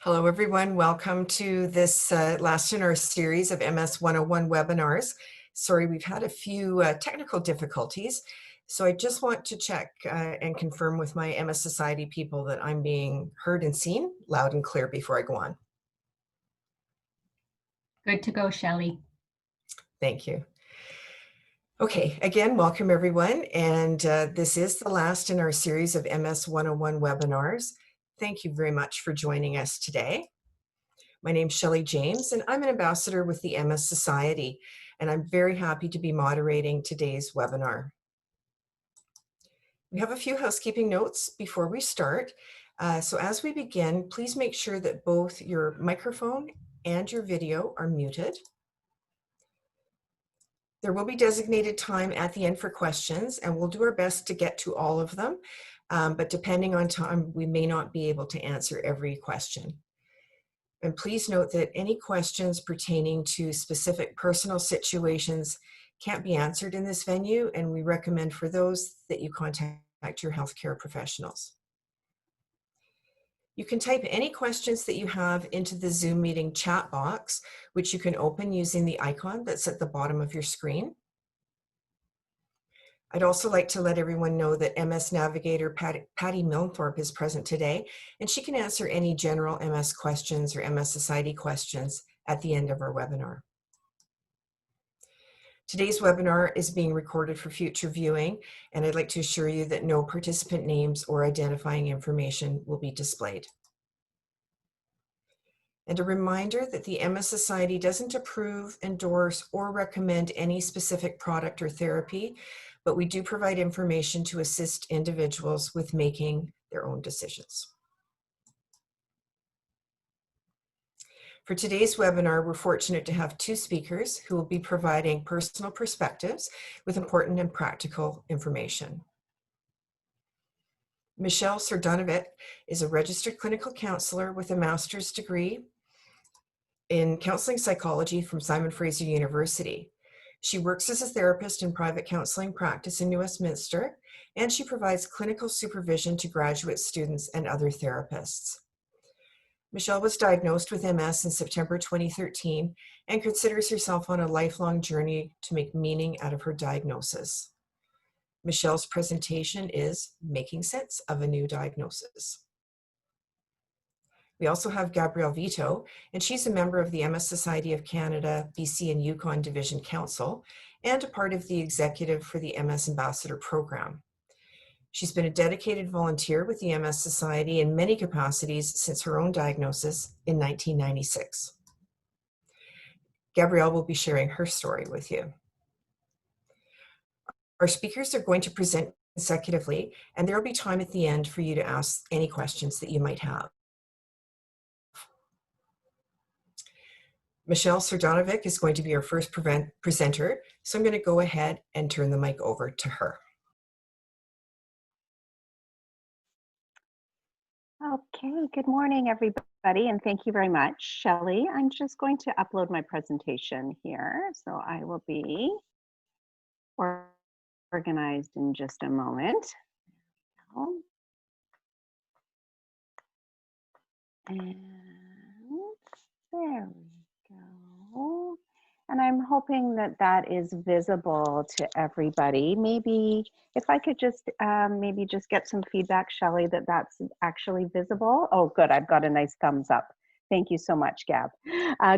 Hello, everyone. Welcome to this last in our series of MS 101 webinars. Sorry, we've had a few technical difficulties. So I just want to check and confirm with my MS Society people that I'm being heard and seen loud and clear before I go on. Good to go, Shelley. Thank you. Okay, again, welcome everyone. And this is the last in our series of MS 101 webinars. Thank you very much for joining us today. My name's Shelley James, and I'm an ambassador with the MS Society, and I'm very happy to be moderating today's webinar. We have a few housekeeping notes before we start. So as we begin, please make sure that both your microphone and your video are muted. There will be designated time at the end for questions, and we'll do our best to get to all of them. But depending on time, we may not be able to answer every question. And please note that any questions pertaining to specific personal situations can't be answered in this venue, and we recommend for those that you contact your healthcare professionals. You can type any questions that you have into the Zoom meeting chat box, which you can open using the icon that's at the bottom of your screen. I'd also like to let everyone know that MS Navigator Patty Milnthorpe is present today, and she can answer any general MS questions or MS Society questions at the end of our webinar. Today's webinar is being recorded for future viewing, and I'd like to assure you that no participant names or identifying information will be displayed. And a reminder that the MS Society doesn't approve, endorse, or recommend any specific product or therapy, but we do provide information to assist individuals with making their own decisions. For today's webinar, we're fortunate to have two speakers who will be providing personal perspectives with important and practical information. Michelle Srdanovic is a registered clinical counselor with a master's degree in counseling psychology from Simon Fraser University. She works as a therapist in private counseling practice in New Westminster, and she provides clinical supervision to graduate students and other therapists. Michelle was diagnosed with MS in September 2013 and considers herself on a lifelong journey to make meaning out of her diagnosis. Michelle's presentation is Making Sense of a New Diagnosis. We also have Gabrielle Veto, and she's a member of the MS Society of Canada, BC and Yukon Division Council, and a part of the executive for the MS Ambassador Program. She's been a dedicated volunteer with the MS Society in many capacities since her own diagnosis in 1996. Gabrielle will be sharing her story with you. Our speakers are going to present consecutively, and there will be time at the end for you to ask any questions that you might have. Michelle Srdanovic is going to be our first presenter, so I'm going to go ahead and turn the mic over to her. Okay, good morning, everybody, and thank you very much, Shelley. I'm just going to upload my presentation here, so I will be organized in just a moment. And there we go. And I'm hoping that that is visible to everybody. Maybe if I could just maybe just get some feedback, Shelley, that that's actually visible. Oh, good. I've got a nice thumbs up. Thank you so much, Gab.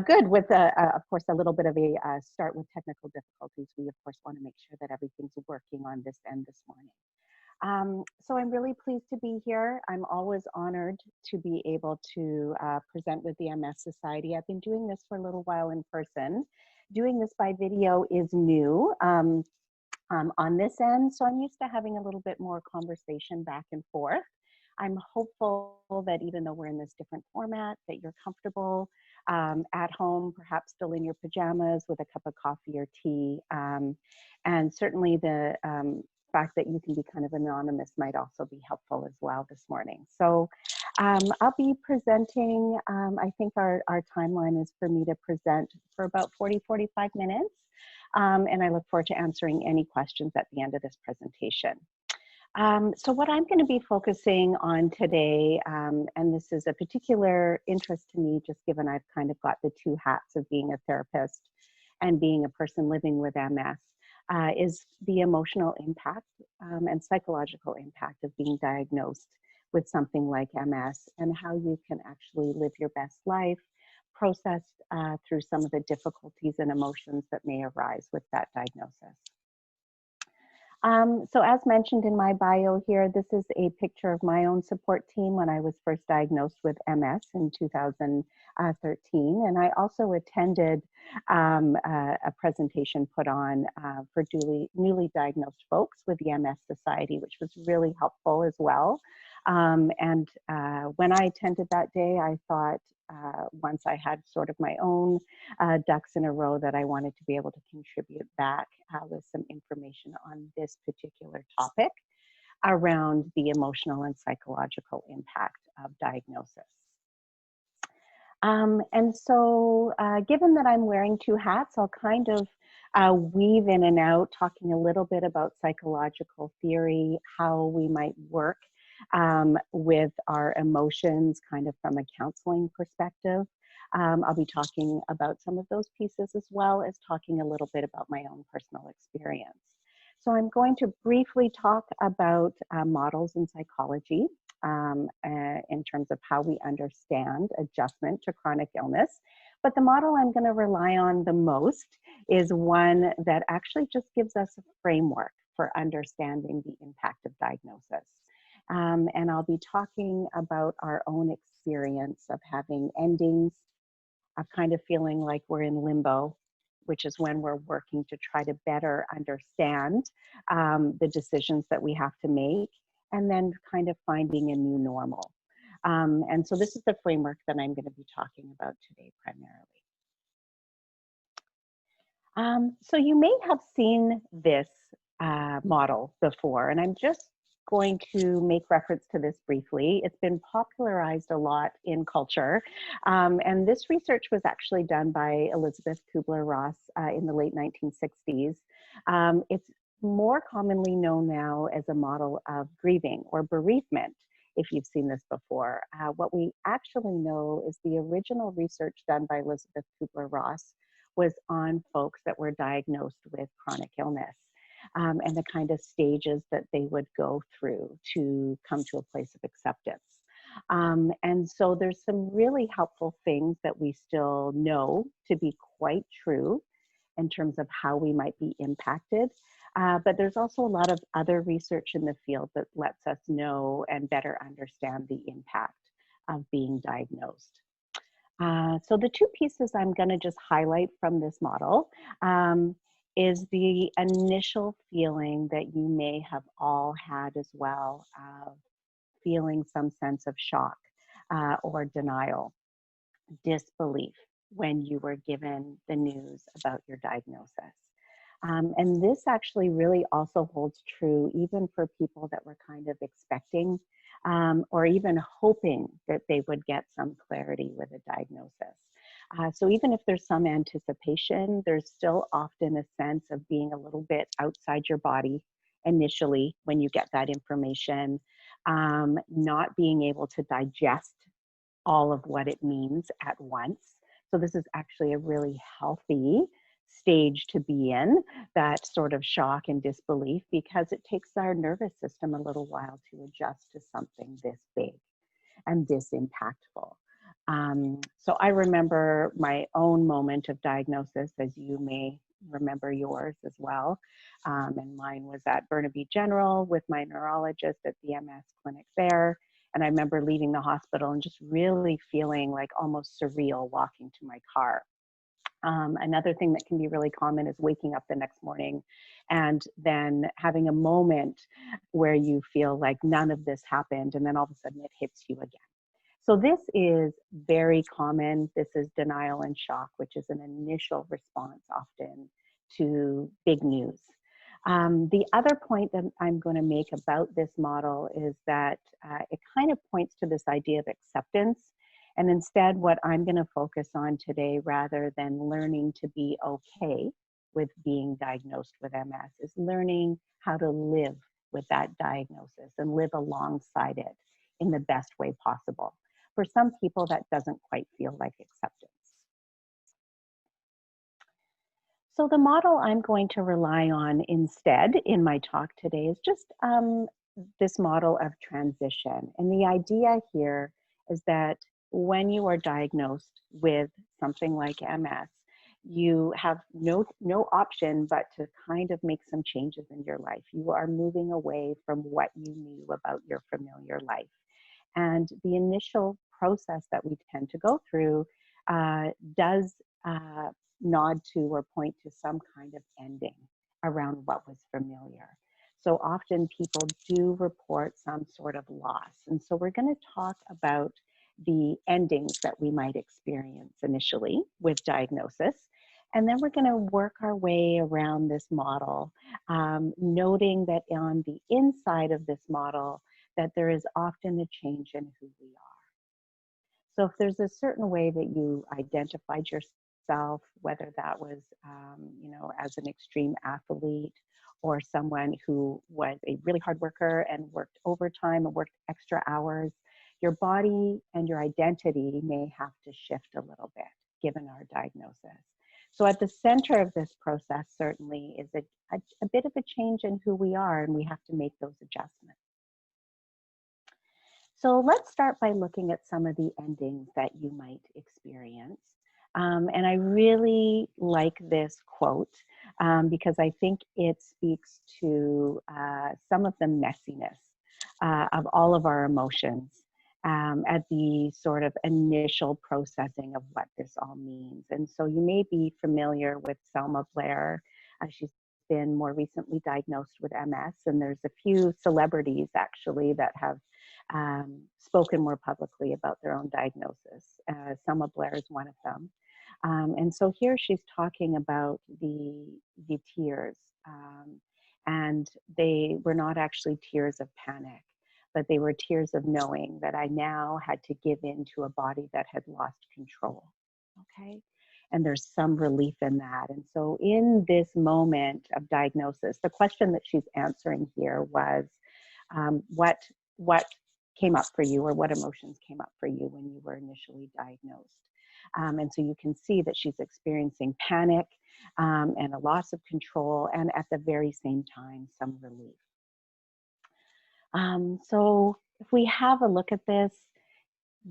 Good. With, of course, a little bit of a start with technical difficulties. We, of course, want to make sure that everything's working on this end this morning. So I'm really pleased to be here. I'm always honored to be able to present with the MS Society. I've been doing this for a little while in person. Doing this by video is new on this end, so I'm used to having a little bit more conversation back and forth. I'm hopeful that even though we're in this different format, that you're comfortable at home, perhaps still in your pajamas with a cup of coffee or tea. And certainly the fact that you can be kind of anonymous might also be helpful as well this morning. So I'll be presenting, I think our timeline is for me to present for about 40-45 minutes. And I look forward to answering any questions at the end of this presentation. So what I'm going to be focusing on today, and this is a particular interest to me, just given I've kind of got the two hats of being a therapist and being a person living with MS, is the emotional impact and psychological impact of being diagnosed with something like MS, and how you can actually live your best life, process through some of the difficulties and emotions that may arise with that diagnosis. So as mentioned in my bio here, this is a picture of my own support team when I was first diagnosed with MS in 2013. And I also attended a presentation put on for newly diagnosed folks with the MS Society, which was really helpful as well. When I attended that day, I thought once I had sort of my own ducks in a row, that I wanted to be able to contribute back with some information on this particular topic around the emotional and psychological impact of diagnosis. Given that I'm wearing two hats, I'll kind of weave in and out, talking a little bit about psychological theory, how we might work with our emotions kind of from a counseling perspective. I'll be talking about some of those pieces, as well as talking a little bit about my own personal experience. So I'm going to briefly talk about models in psychology in terms of how we understand adjustment to chronic illness. But the model I'm going to rely on the most is one that actually just gives us a framework for understanding the impact of diagnosis. And I'll be talking about our own experience of having endings, of kind of feeling like we're in limbo, which is when we're working to try to better understand the decisions that we have to make, and then kind of finding a new normal. And so this is the framework that I'm going to be talking about today primarily. So you may have seen this model before, and I'm just going to make reference to this briefly. It's been popularized a lot in culture, and this research was actually done by Elizabeth Kubler-Ross in the late 1960s. It's more commonly known now as a model of grieving or bereavement, if you've seen this before. What we actually know is the original research done by Elizabeth Kubler-Ross was on folks that were diagnosed with chronic illness. And the kind of stages that they would go through to come to a place of acceptance. And so there's some really helpful things that we still know to be quite true in terms of how we might be impacted. But there's also a lot of other research in the field that lets us know and better understand the impact of being diagnosed. So the two pieces I'm going to just highlight from this model is the initial feeling that you may have all had as well, of feeling some sense of shock or denial, disbelief when you were given the news about your diagnosis. And this actually really also holds true even for people that were kind of expecting or even hoping that they would get some clarity with a diagnosis. So even if there's some anticipation, there's still often a sense of being a little bit outside your body initially when you get that information, not being able to digest all of what it means at once. So this is actually a really healthy stage to be in, that sort of shock and disbelief, because it takes our nervous system a little while to adjust to something this big and this impactful. So I remember my own moment of diagnosis, as you may remember yours as well. And mine was at Burnaby General with my neurologist at the MS clinic there. And I remember leaving the hospital and just really feeling like almost surreal walking to my car. Another thing that can be really common is waking up the next morning and then having a moment where you feel like none of this happened, and then all of a sudden it hits you again. So this is very common. This is denial and shock, which is an initial response often to big news. The other point that I'm going to make about this model is that it kind of points to this idea of acceptance. And instead, what I'm going to focus on today, rather than learning to be okay with being diagnosed with MS, is learning how to live with that diagnosis and live alongside it in the best way possible. For some people, that doesn't quite feel like acceptance. So the model I'm going to rely on instead in my talk today is just this model of transition. And the idea here is that when you are diagnosed with something like MS, you have no option but to kind of make some changes in your life. You are moving away from what you knew about your familiar life. And the initial process that we tend to go through does nod to or point to some kind of ending around what was familiar. So often people do report some sort of loss. And so we're going to talk about the endings that we might experience initially with diagnosis. And then we're going to work our way around this model, noting that on the inside of this model, that there is often a change in who we are. So if there's a certain way that you identified yourself, whether that was, as an extreme athlete or someone who was a really hard worker and worked overtime and worked extra hours, your body and your identity may have to shift a little bit given our diagnosis. So at the center of this process certainly is a bit of a change in who we are, and we have to make those adjustments. So let's start by looking at some of the endings that you might experience. And I really like this quote because I think it speaks to some of the messiness of all of our emotions at the sort of initial processing of what this all means. And so you may be familiar with Selma Blair. She's been more recently diagnosed with MS, and there's a few celebrities actually that have spoken more publicly about their own diagnosis. Selma Blair is one of them. And so here she's talking about the tears, and they were not actually tears of panic, but they were tears of knowing that I now had to give in to a body that had lost control, okay? And there's some relief in that. And so in this moment of diagnosis, the question that she's answering here was, what came up for you, or what emotions came up for you when you were initially diagnosed? And so you can see that she's experiencing panic and a loss of control, and at the very same time, some relief. So if we have a look at this,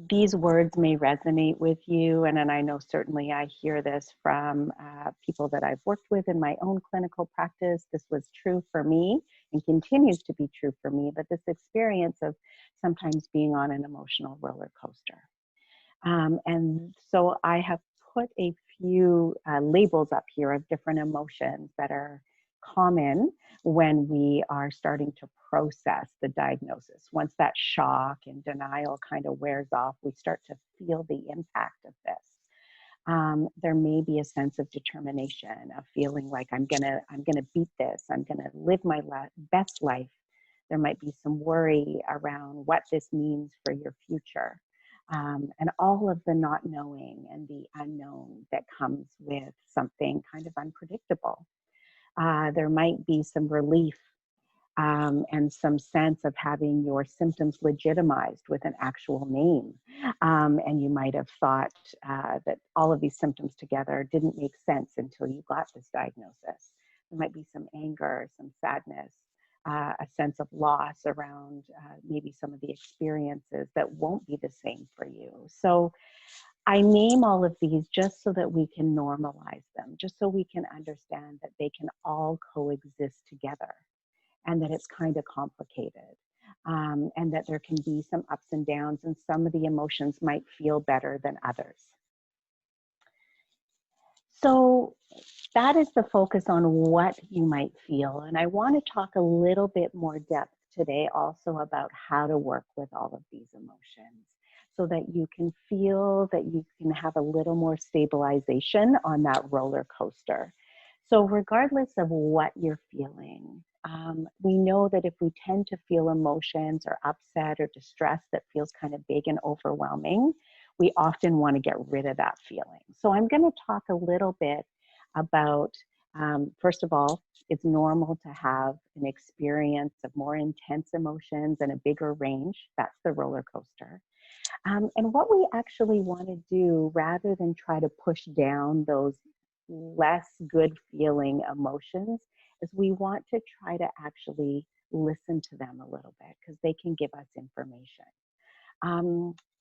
these words may resonate with you, and I know certainly I hear this from people that I've worked with in my own clinical practice. This was true for me and continues to be true for me, but this experience of sometimes being on an emotional roller coaster. And so I have put a few labels up here of different emotions that are common when we are starting to process the diagnosis. Once that shock and denial kind of wears off, we start to feel the impact of this. There may be a sense of determination, of feeling like I'm gonna beat this, I'm gonna live my best life. There might be some worry around what this means for your future. And all of the not knowing and the unknown that comes with something kind of unpredictable. There might be some relief and some sense of having your symptoms legitimized with an actual name. And you might have thought that all of these symptoms together didn't make sense until you got this diagnosis. There might be some anger, some sadness, a sense of loss around maybe some of the experiences that won't be the same for you. So I name all of these just so that we can normalize them, just so we can understand that they can all coexist together, and that it's kind of complicated, and that there can be some ups and downs, and some of the emotions might feel better than others. So that is the focus on what you might feel. And I want to talk a little bit more depth today also about how to work with all of these emotions, so that you can feel that you can have a little more stabilization on that roller coaster. So regardless of what you're feeling, we know that if we tend to feel emotions or upset or distress that feels kind of big and overwhelming, we often want to get rid of that feeling. So I'm going to talk a little bit about First of all, it's normal to have an experience of more intense emotions and a bigger range. That's the roller coaster. And what we actually want to do, rather than try to push down those less good feeling emotions, is we want to try to actually listen to them a little bit because they can give us information.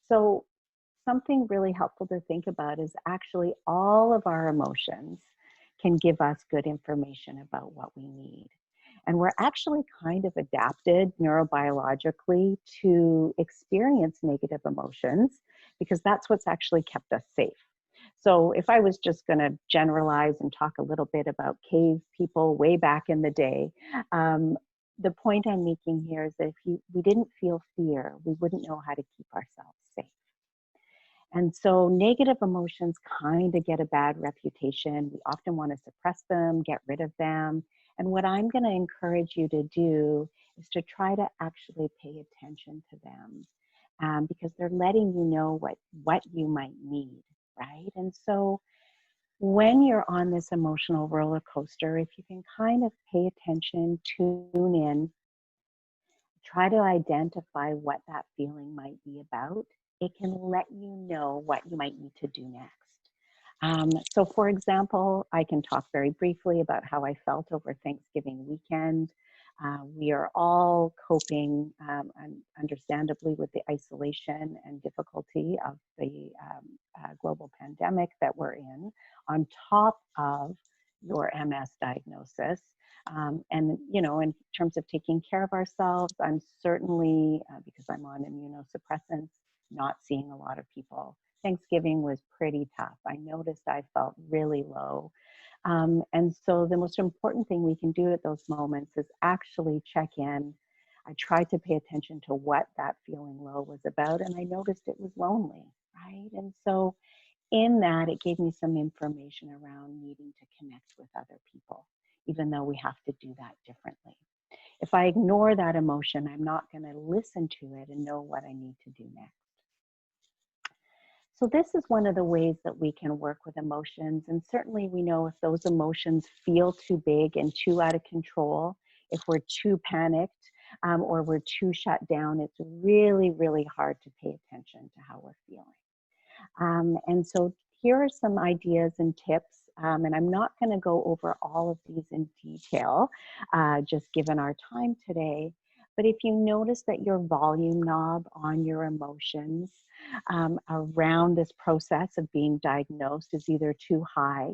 So something really helpful to think about is actually all of our emotions can give us good information about what we need. And we're actually kind of adapted neurobiologically to experience negative emotions because that's what's actually kept us safe. So if I was just going to generalize and talk a little bit about cave people way back in the day, the point I'm making here is that if we didn't feel fear, we wouldn't know how to keep ourselves safe. And so negative emotions kind of get a bad reputation. We often want to suppress them, get rid of them. And what I'm going to encourage you to do is to try to actually pay attention to them, because they're letting you know what you might need, right? And so when you're on this emotional roller coaster, if you can kind of pay attention, tune in, try to identify what that feeling might be about, it can let you know what you might need to do next. So for example, I can talk very briefly about how I felt over Thanksgiving weekend. We are all coping, understandably, with the isolation and difficulty of the global pandemic that we're in, on top of your MS diagnosis. And, you know, in terms of taking care of ourselves, I'm certainly, because I'm on immunosuppressants, not seeing a lot of people. Thanksgiving was pretty tough. I noticed I felt really low. And so the most important thing we can do at those moments is actually check in. I tried to pay attention to what that feeling low was about, and I noticed it was lonely, right? And so in that, it gave me some information around needing to connect with other people, even though we have to do that differently. If I ignore that emotion, I'm not going to listen to it and know what I need to do next. So this is one of the ways that we can work with emotions. And certainly we know if those emotions feel too big and too out of control, if we're too panicked, or we're too shut down, it's really, really hard to pay attention to how we're feeling. And so here are some ideas and tips, and I'm not going to go over all of these in detail, just given our time today. But if you notice that your volume knob on your emotions around this process of being diagnosed is either too high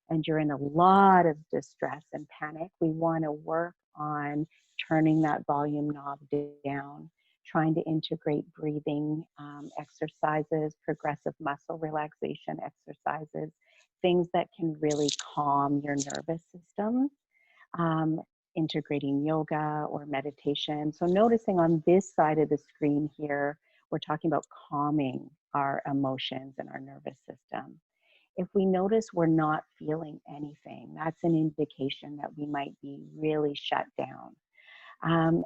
and you're in a lot of distress and panic, we want to work on turning that volume knob down, trying to integrate breathing exercises, progressive muscle relaxation exercises, things that can really calm your nervous system, integrating yoga or meditation. So noticing on this side of the screen here, we're talking about calming our emotions and our nervous system. If we notice we're not feeling anything, that's an indication that we might be really shut down.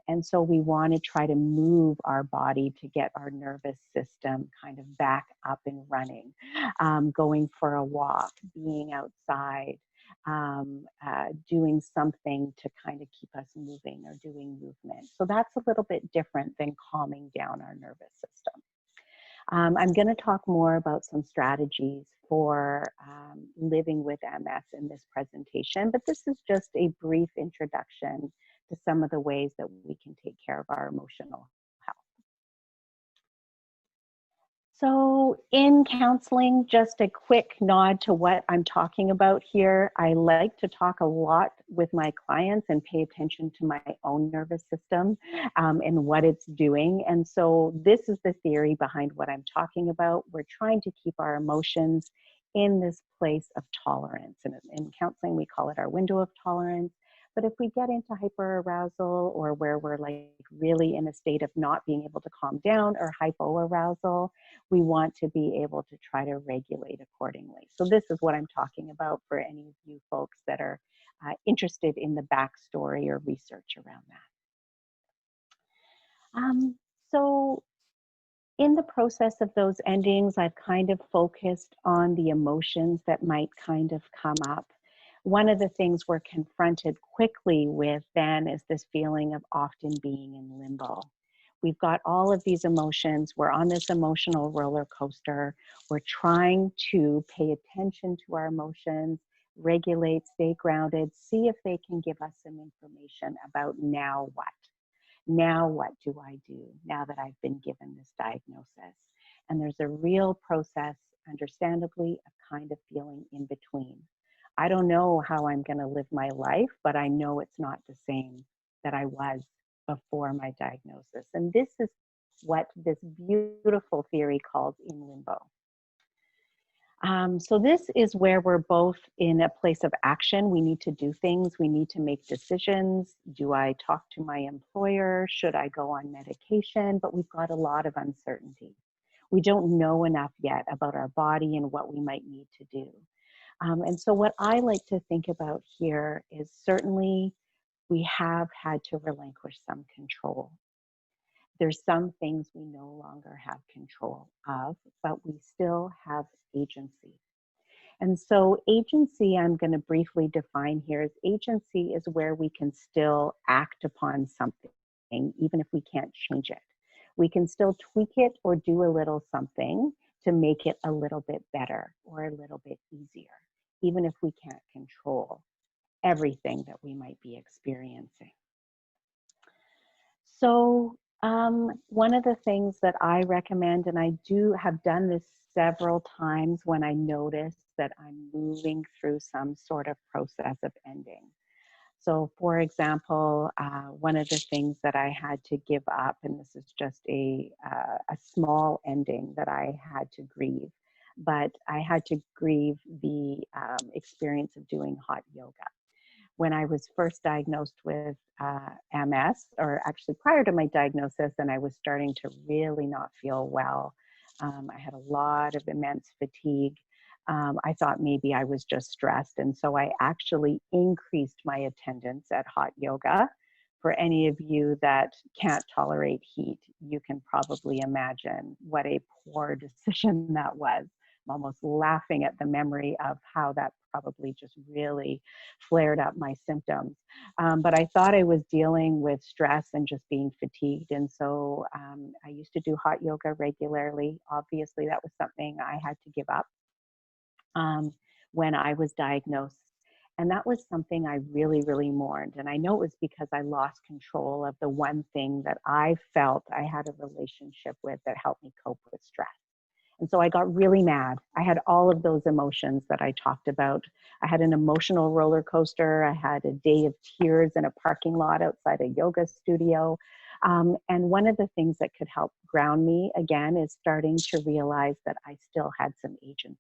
And so we want to try to move our body to get our nervous system kind of back up and running, going for a walk, being outside, doing something to kind of keep us moving or doing movement. So that's a little bit different than calming down our nervous system. I'm going to talk more about some strategies for living with MS in this presentation, but this is just a brief introduction to some of the ways that we can take care of our emotional health. So in counseling, just a quick nod to what I'm talking about here. I like to talk a lot with my clients and pay attention to my own nervous system and what it's doing. And so this is the theory behind what I'm talking about. We're trying to keep our emotions in this place of tolerance. And in counseling, we call it our window of tolerance. But if we get into hyperarousal, or where we're like really in a state of not being able to calm down, or hypoarousal, we want to be able to try to regulate accordingly. So this is what I'm talking about for any of you folks that are interested in the backstory or research around that. So in the process of those endings, I've kind of focused on the emotions that might kind of come up. One of the things we're confronted quickly with then is this feeling of often being in limbo. We've got all of these emotions. We're on this emotional roller coaster. We're trying to pay attention to our emotions, regulate, stay grounded, see if they can give us some information about now what. Now what do I do now that I've been given this diagnosis? And there's a real process, understandably, of kind of feeling in between. I don't know how I'm going to live my life, but I know it's not the same that I was before my diagnosis. And this is what this beautiful theory calls in limbo. So this is where we're both in a place of action. We need to do things. We need to make decisions. Do I talk to my employer? Should I go on medication? But we've got a lot of uncertainty. We don't know enough yet about our body and what we might need to do. And so what I like to think about here is certainly we have had to relinquish some control. There's some things we no longer have control of, but we still have agency. And so agency, I'm going to briefly define here, is agency is where we can still act upon something, even if we can't change it. We can still tweak it or do a little something to make it a little bit better or a little bit easier, even if we can't control everything that we might be experiencing. So one of the things that I recommend, and I have done this several times when I notice that I'm moving through some sort of process of ending. So for example, one of the things that I had to give up, and this is just a small ending that I had to grieve, but I had to grieve the experience of doing hot yoga. When I was first diagnosed with MS, or actually prior to my diagnosis, and I was starting to really not feel well. I had a lot of immense fatigue. I thought maybe I was just stressed. And so I actually increased my attendance at hot yoga. For any of you that can't tolerate heat, you can probably imagine what a poor decision that was. I'm almost laughing at the memory of how that probably just really flared up my symptoms. But I thought I was dealing with stress and just being fatigued. And so I used to do hot yoga regularly. Obviously, that was something I had to give up when I was diagnosed. And that was something I really, really mourned. And I know it was because I lost control of the one thing that I felt I had a relationship with that helped me cope with stress. And so I got really mad. I had all of those emotions that I talked about. I had an emotional roller coaster. I had a day of tears in a parking lot outside a yoga studio. And one of the things that could help ground me again is starting to realize that I still had some agency.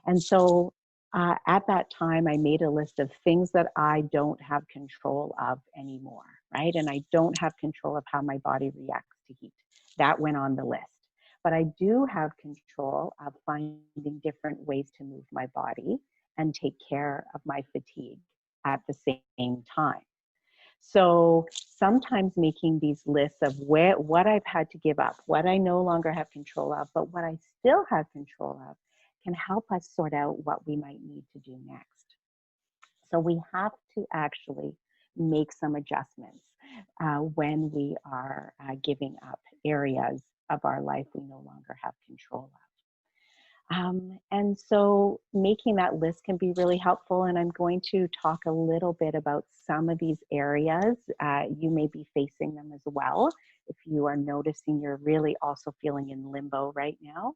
And so at that time, I made a list of things that I don't have control of anymore, right? And I don't have control of how my body reacts to heat. That went on the list. But I do have control of finding different ways to move my body and take care of my fatigue at the same time. So sometimes making these lists of what I've had to give up, what I no longer have control of, but what I still have control of, can help us sort out what we might need to do next. So we have to actually make some adjustments when we are giving up areas of our life we no longer have control of. And so making that list can be really helpful. And I'm going to talk a little bit about some of these areas. You may be facing them as well if you are noticing you're really also feeling in limbo right now.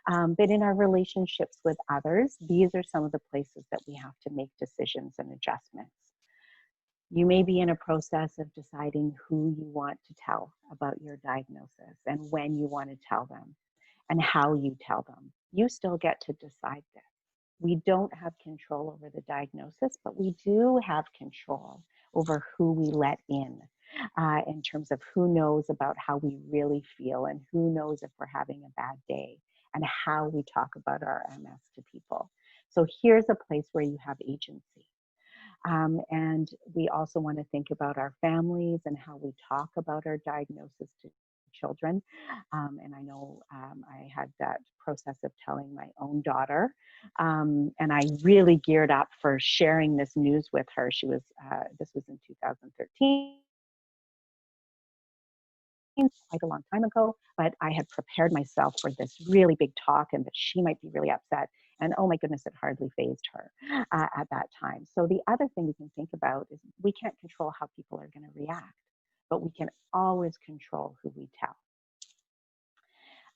But in our relationships with others, these are some of the places that we have to make decisions and adjustments. You may be in a process of deciding who you want to tell about your diagnosis and when you want to tell them and how you tell them. You still get to decide this. We don't have control over the diagnosis, but we do have control over who we let in terms of who knows about how we really feel and who knows if we're having a bad day and how we talk about our MS to people. So here's a place where you have agency. And we also want to think about our families and how we talk about our diagnosis to children. And I know I had that process of telling my own daughter. And I really geared up for sharing this news with her. This was in 2013. Quite a long time ago, but I had prepared myself for this really big talk and that she might be really upset. And oh my goodness, it hardly fazed her at that time. So the other thing we can think about is we can't control how people are going to react, but we can always control who we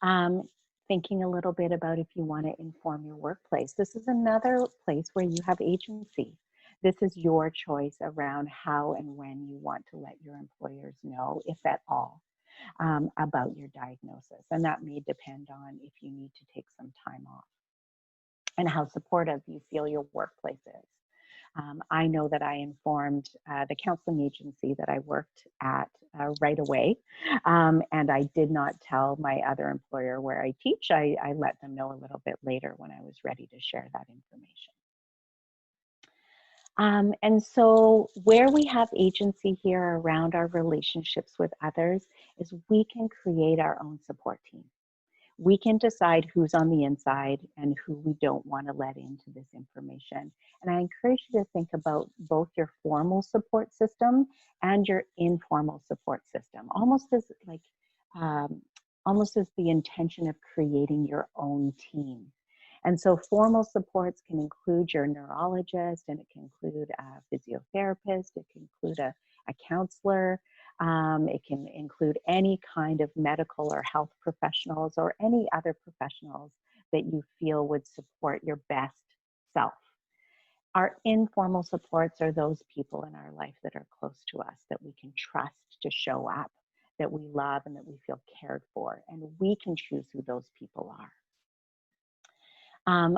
tell. Thinking a little bit about if you want to inform your workplace. This is another place where you have agency. This is your choice around how and when you want to let your employers know, if at all, about your diagnosis. And that may depend on if you need to take some time off and how supportive you feel your workplace is. I know that I informed the counseling agency that I worked at right away, and I did not tell my other employer where I teach. I let them know a little bit later when I was ready to share that information. And so where we have agency here around our relationships with others is we can create our own support team. We can decide who's on the inside and who we don't want to let into this information. And I encourage you to think about both your formal support system and your informal support system, almost as the intention of creating your own team. And so formal supports can include your neurologist, and it can include a physiotherapist, it can include a counselor, it can include any kind of medical or health professionals or any other professionals that you feel would support your best self. Our informal supports are those people in our life that are close to us, that we can trust to show up, that we love and that we feel cared for, and we can choose who those people are.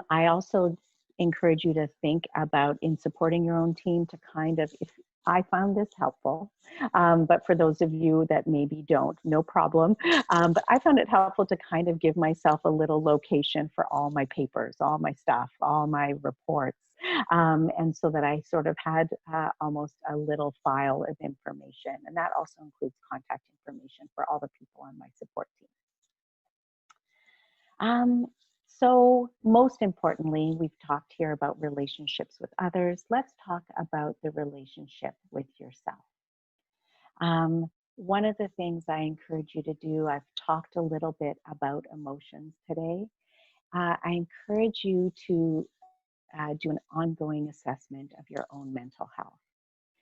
I also encourage you to think about, in supporting your own team, to kind of, if I found this helpful, but for those of you that maybe don't, no problem. But I found it helpful to kind of give myself a little location for all my papers, all my stuff, all my reports. And so that I sort of had almost a little file of information. And that also includes contact information for all the people on my support team. So most importantly, we've talked here about relationships with others. Let's talk about the relationship with yourself. One of the things I encourage you to do, I've talked a little bit about emotions today. I encourage you to do an ongoing assessment of your own mental health.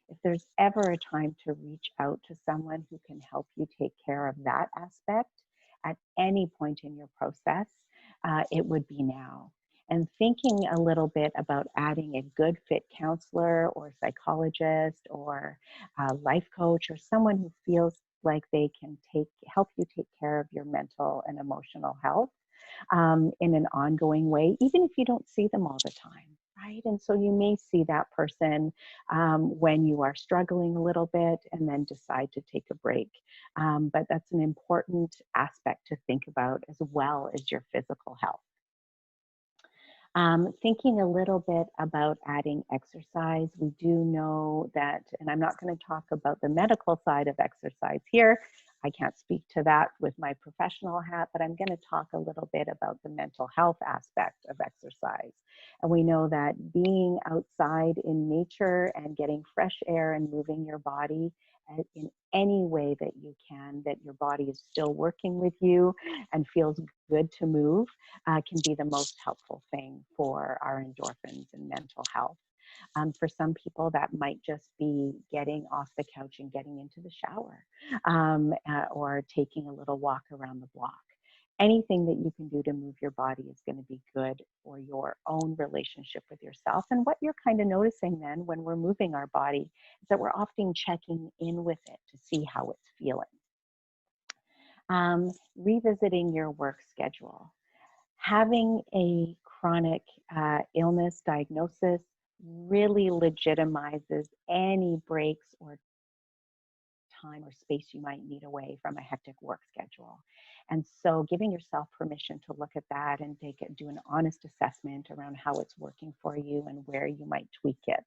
If there's ever a time to reach out to someone who can help you take care of that aspect at any point in your process, it would be now. And thinking a little bit about adding a good fit counselor or psychologist or a life coach or someone who feels like they can help you take care of your mental and emotional health in an ongoing way, even if you don't see them all the time. Right? And so you may see that person when you are struggling a little bit and then decide to take a break. But that's an important aspect to think about, as well as your physical health. Thinking a little bit about adding exercise. We do know that, and I'm not going to talk about the medical side of exercise here. I can't speak to that with my professional hat, but I'm going to talk a little bit about the mental health aspect of exercise. And we know that being outside in nature and getting fresh air and moving your body in any way that you can, that your body is still working with you and feels good to move, can be the most helpful thing for our endorphins and mental health. For some people, that might just be getting off the couch and getting into the shower, or taking a little walk around the block. Anything that you can do to move your body is going to be good for your own relationship with yourself. And what you're kind of noticing then when we're moving our body is that we're often checking in with it to see how it's feeling. Revisiting your work schedule. Having a chronic illness diagnosis really legitimizes any breaks or time or space you might need away from a hectic work schedule. And so giving yourself permission to look at that and do an honest assessment around how it's working for you and where you might tweak it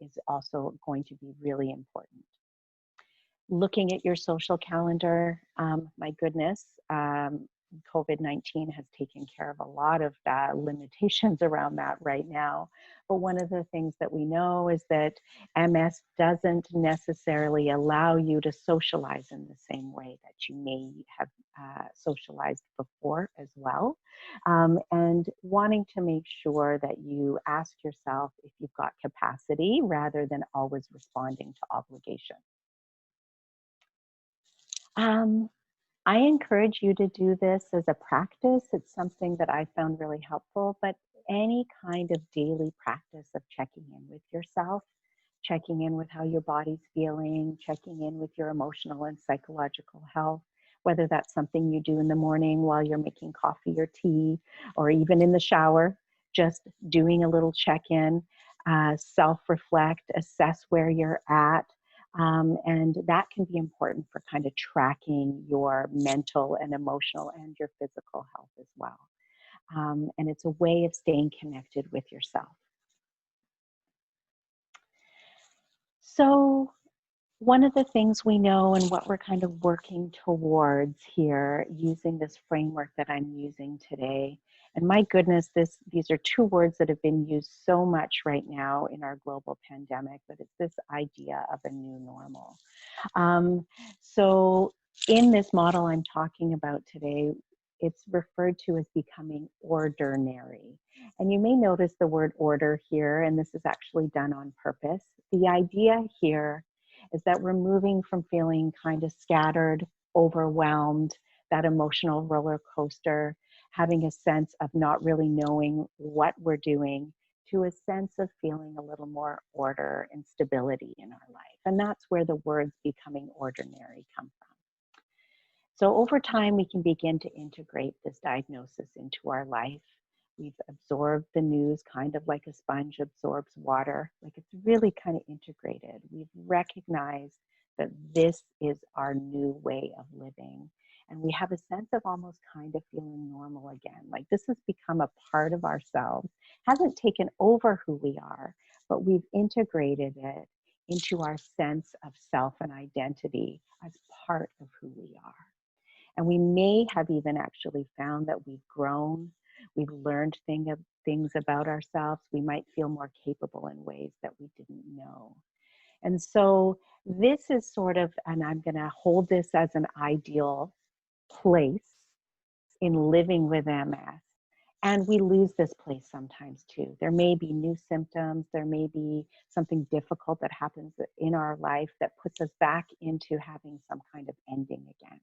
is also going to be really important. looking at your social calendar, my goodness, COVID-19 has taken care of a lot of limitations around that right now. But one of the things that we know is that MS doesn't necessarily allow you to socialize in the same way that you may have socialized before as well. And wanting to make sure that you ask yourself if you've got capacity rather than always responding to obligation. I encourage you to do this as a practice. It's something that I found really helpful, but any kind of daily practice of checking in with yourself, checking in with how your body's feeling, checking in with your emotional and psychological health, whether that's something you do in the morning while you're making coffee or tea, or even in the shower, just doing a little check-in, self-reflect, assess where you're at. And that can be important for kind of tracking your mental and emotional and your physical health as well. And it's a way of staying connected with yourself. So one of the things we know and what we're kind of working towards here using this framework that I'm using today, and my goodness, these are two words that have been used so much right now in our global pandemic, but it's this idea of a new normal. So in this model I'm talking about today, it's referred to as becoming ordinary. And you may notice the word order here, and this is actually done on purpose. The idea here is that we're moving from feeling kind of scattered, overwhelmed, that emotional roller coaster, having a sense of not really knowing what we're doing, to a sense of feeling a little more order and stability in our life. And that's where the words becoming ordinary come from. So over time, we can begin to integrate this diagnosis into our life. We've absorbed the news kind of like a sponge absorbs water, like it's really kind of integrated. We've recognized that this is our new way of living. And we have a sense of almost kind of feeling normal again. Like this has become a part of ourselves, hasn't taken over who we are, but we've integrated it into our sense of self and identity as part of who we are. And we may have even actually found that we've grown, we've learned things about ourselves. We might feel more capable in ways that we didn't know. And so this is sort of, and I'm going to hold this as an ideal place in living with MS. And we lose this place sometimes too. There may be new symptoms, there may be something difficult that happens in our life that puts us back into having some kind of ending again.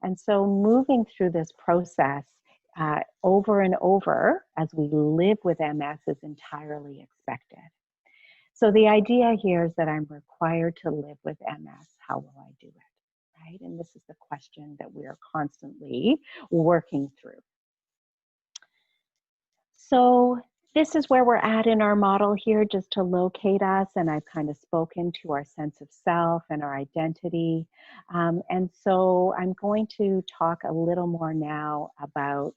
And so moving through this process over and over as we live with MS is entirely expected. So the idea here is that I'm required to live with MS. How will I do it? Right? And this is the question that we are constantly working through. So this is where we're at in our model here, just to locate us. And I've kind of spoken to our sense of self and our identity. And so I'm going to talk a little more now about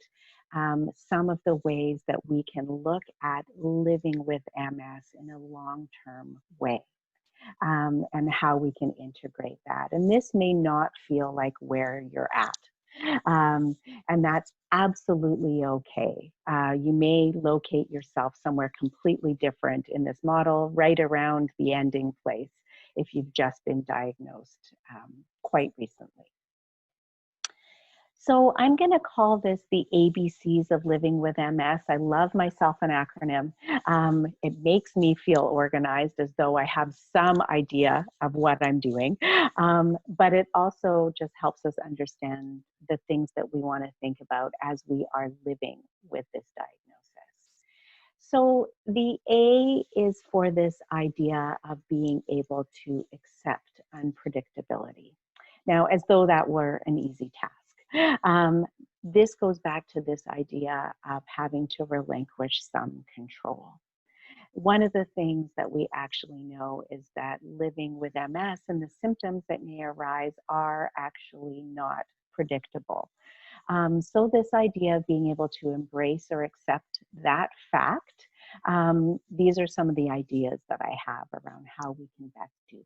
some of the ways that we can look at living with MS in a long-term way. And how we can integrate that. And this may not feel like where you're at. And that's absolutely okay. You may locate yourself somewhere completely different in this model, right around the ending place, if you've just been diagnosed quite recently. So I'm going to call this the ABCs of living with MS. I love myself an acronym. It makes me feel organized, as though I have some idea of what I'm doing. But it also just helps us understand the things that we want to think about as we are living with this diagnosis. So the A is for this idea of being able to accept unpredictability. Now, as though that were an easy task. This goes back to this idea of having to relinquish some control. One of the things that we actually know is that living with MS and the symptoms that may arise are actually not predictable. So this idea of being able to embrace or accept that fact, these are some of the ideas that I have around how we can best do that.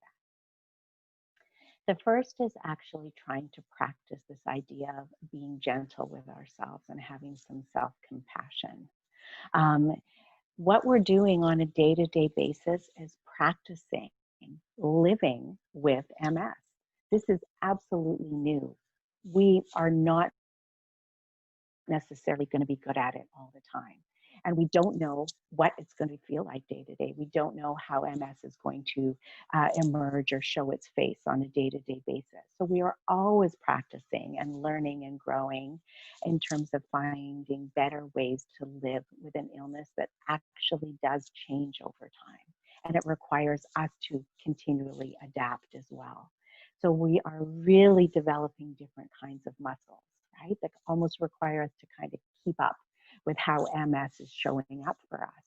The first is actually trying to practice this idea of being gentle with ourselves and having some self-compassion. Um, what we're doing on a day-to-day basis is practicing living with MS. This is absolutely new. We are not necessarily going to be good at it all the time. And we don't know what it's going to feel like day to day. We don't know how MS is going to emerge or show its face on a day-to-day basis. So we are always practicing and learning and growing in terms of finding better ways to live with an illness that actually does change over time. And it requires us to continually adapt as well. So we are really developing different kinds of muscles, right? That almost require us to kind of keep up with how MS is showing up for us.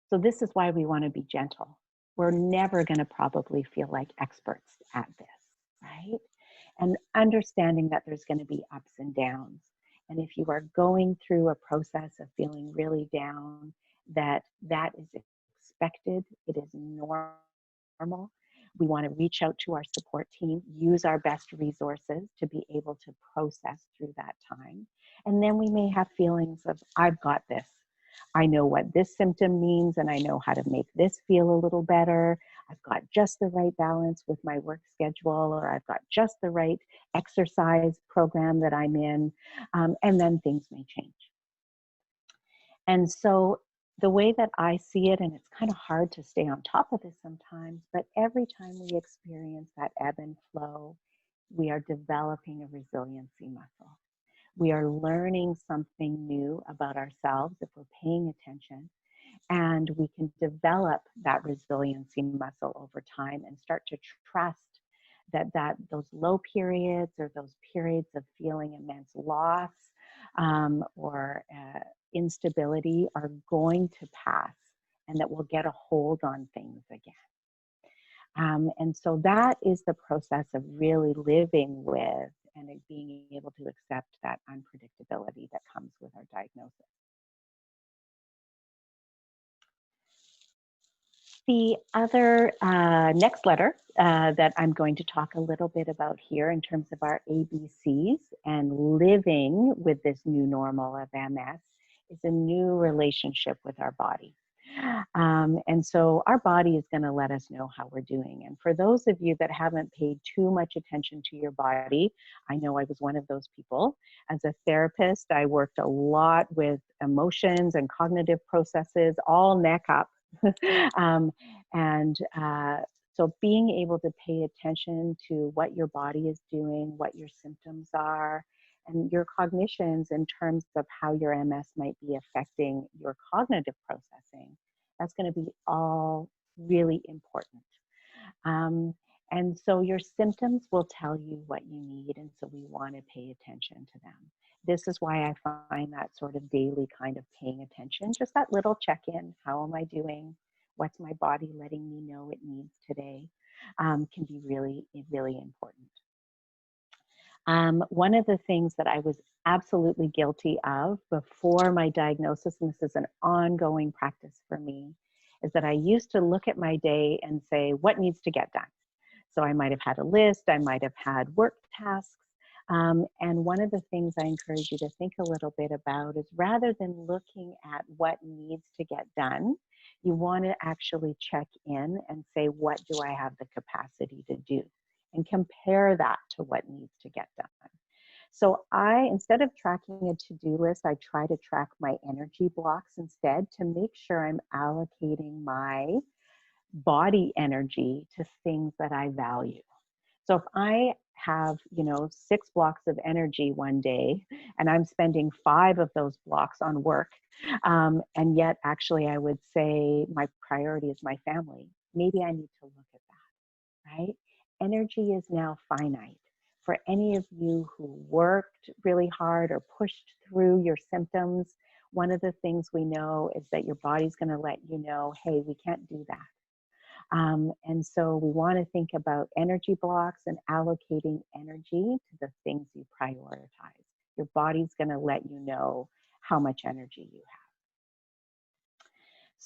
So this is why we want to be gentle. We're never going to probably feel like experts at this, right? And understanding that there's going to be ups and downs. And if you are going through a process of feeling really down, that is expected, it is normal. We want to reach out to our support team, use our best resources to be able to process through that time. And then we may have feelings of, I've got this. I know what this symptom means, and I know how to make this feel a little better. I've got just the right balance with my work schedule, or I've got just the right exercise program that I'm in, and then things may change. And so the way that I see it, and it's kind of hard to stay on top of this sometimes, but every time we experience that ebb and flow, we are developing a resiliency muscle. We are learning something new about ourselves if we're paying attention, and we can develop that resiliency muscle over time and start to trust that those low periods or those periods of feeling immense loss or instability are going to pass, and that we'll get a hold on things again. And so that is the process of really living with and being able to accept that unpredictability that comes with our diagnosis. The other next letter that I'm going to talk a little bit about here in terms of our ABCs and living with this new normal of MS is a new relationship with our body. And so our body is going to let us know how we're doing. And for those of you that haven't paid too much attention to your body, I know I was one of those people. As a therapist, I worked a lot with emotions and cognitive processes, all neck up. So being able to pay attention to what your body is doing, what your symptoms are, and your cognitions in terms of how your MS might be affecting your cognitive processing, that's going to be all really important. And so your symptoms will tell you what you need, and so we want to pay attention to them. This is why I find that sort of daily kind of paying attention, just that little check-in, how am I doing? What's my body letting me know it needs today, can be really, really important. One of the things that I was absolutely guilty of before my diagnosis, and this is an ongoing practice for me, is that I used to look at my day and say, what needs to get done? So I might have had a list, I might have had work tasks. And one of the things I encourage you to think a little bit about is rather than looking at what needs to get done, you want to actually check in and say, what do I have the capacity to do? And compare that to what needs to get done. So instead of tracking a to-do list, I try to track my energy blocks instead to make sure I'm allocating my body energy to things that I value. So if I have, 6 blocks of energy one day, and I'm spending 5 of those blocks on work, and yet actually I would say my priority is my family, maybe I need to look at that, right? Energy is now finite. For any of you who worked really hard or pushed through your symptoms, one of the things we know is that your body's going to let you know, hey, we can't do that. And so we want to think about energy blocks and allocating energy to the things you prioritize. Your body's going to let you know how much energy you have.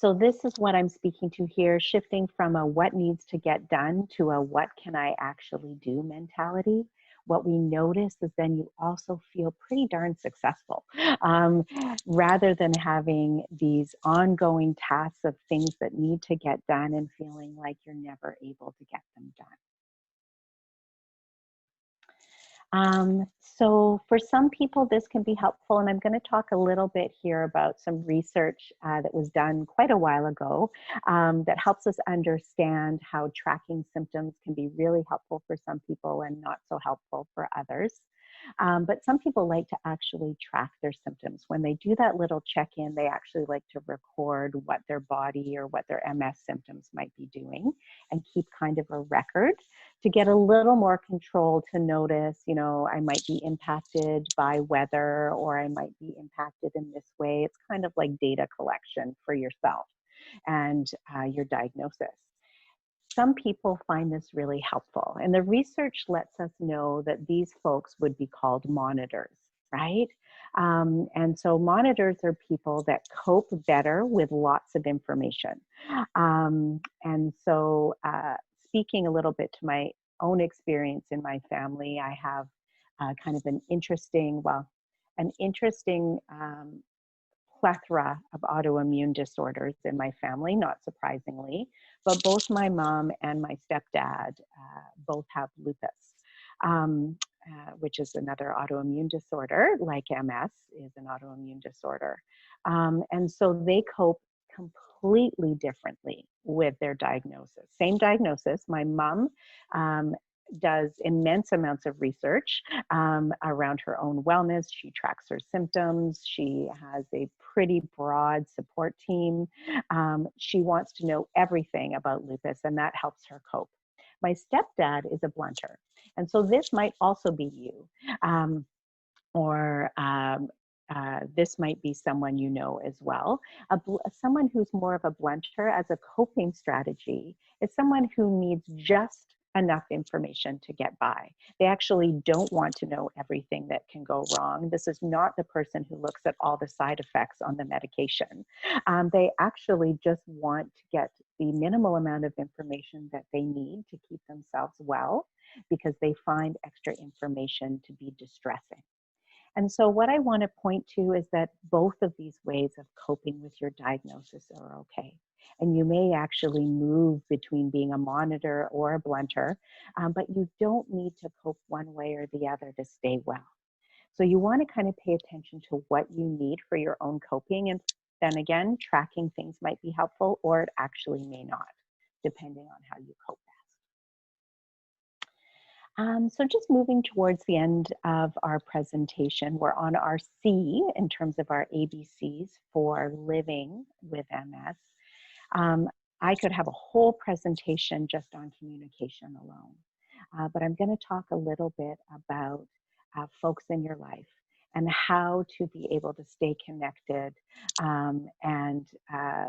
So this is what I'm speaking to here, shifting from a what needs to get done to a what can I actually do mentality. What we notice is then you also feel pretty darn successful, rather than having these ongoing tasks of things that need to get done and feeling like you're never able to get them done. So for some people, this can be helpful, and I'm going to talk a little bit here about some research that was done quite a while ago that helps us understand how tracking symptoms can be really helpful for some people and not so helpful for others. But some people like to actually track their symptoms. When they do that little check-in, they actually like to record what their body or what their MS symptoms might be doing and keep kind of a record to get a little more control, to notice, you know, I might be impacted by weather or I might be impacted in this way. It's kind of like data collection for yourself and your diagnosis. Some people find this really helpful, and the research lets us know that these folks would be called monitors, right? And so monitors are people that cope better with lots of information. And so speaking a little bit to my own experience in my family, I have kind of an interesting plethora of autoimmune disorders in my family, not surprisingly, but both my mom and my stepdad both have lupus, which is another autoimmune disorder, like MS is an autoimmune disorder. And so they cope completely differently with their diagnosis. Same diagnosis. My mom does immense amounts of research around her own wellness. She tracks her symptoms. She has a pretty broad support team. She wants to know everything about lupus, and that helps her cope. My stepdad is a blunter, and so this might also be you, or this might be someone you know as well. Someone who's more of a blunter as a coping strategy is someone who needs just enough information to get by. They actually don't want to know everything that can go wrong. This is not the person who looks at all the side effects on the medication. They actually just want to get the minimal amount of information that they need to keep themselves well, because they find extra information to be distressing. And so what I want to point to is that both of these ways of coping with your diagnosis are okay. And you may actually move between being a monitor or a blunter, but you don't need to cope one way or the other to stay well. So you want to kind of pay attention to what you need for your own coping. And then again, tracking things might be helpful, or it actually may not, depending on how you cope. So just moving towards the end of our presentation, we're on our C in terms of our ABCs for living with MS. I could have a whole presentation just on communication alone, but I'm going to talk a little bit about folks in your life and how to be able to stay connected and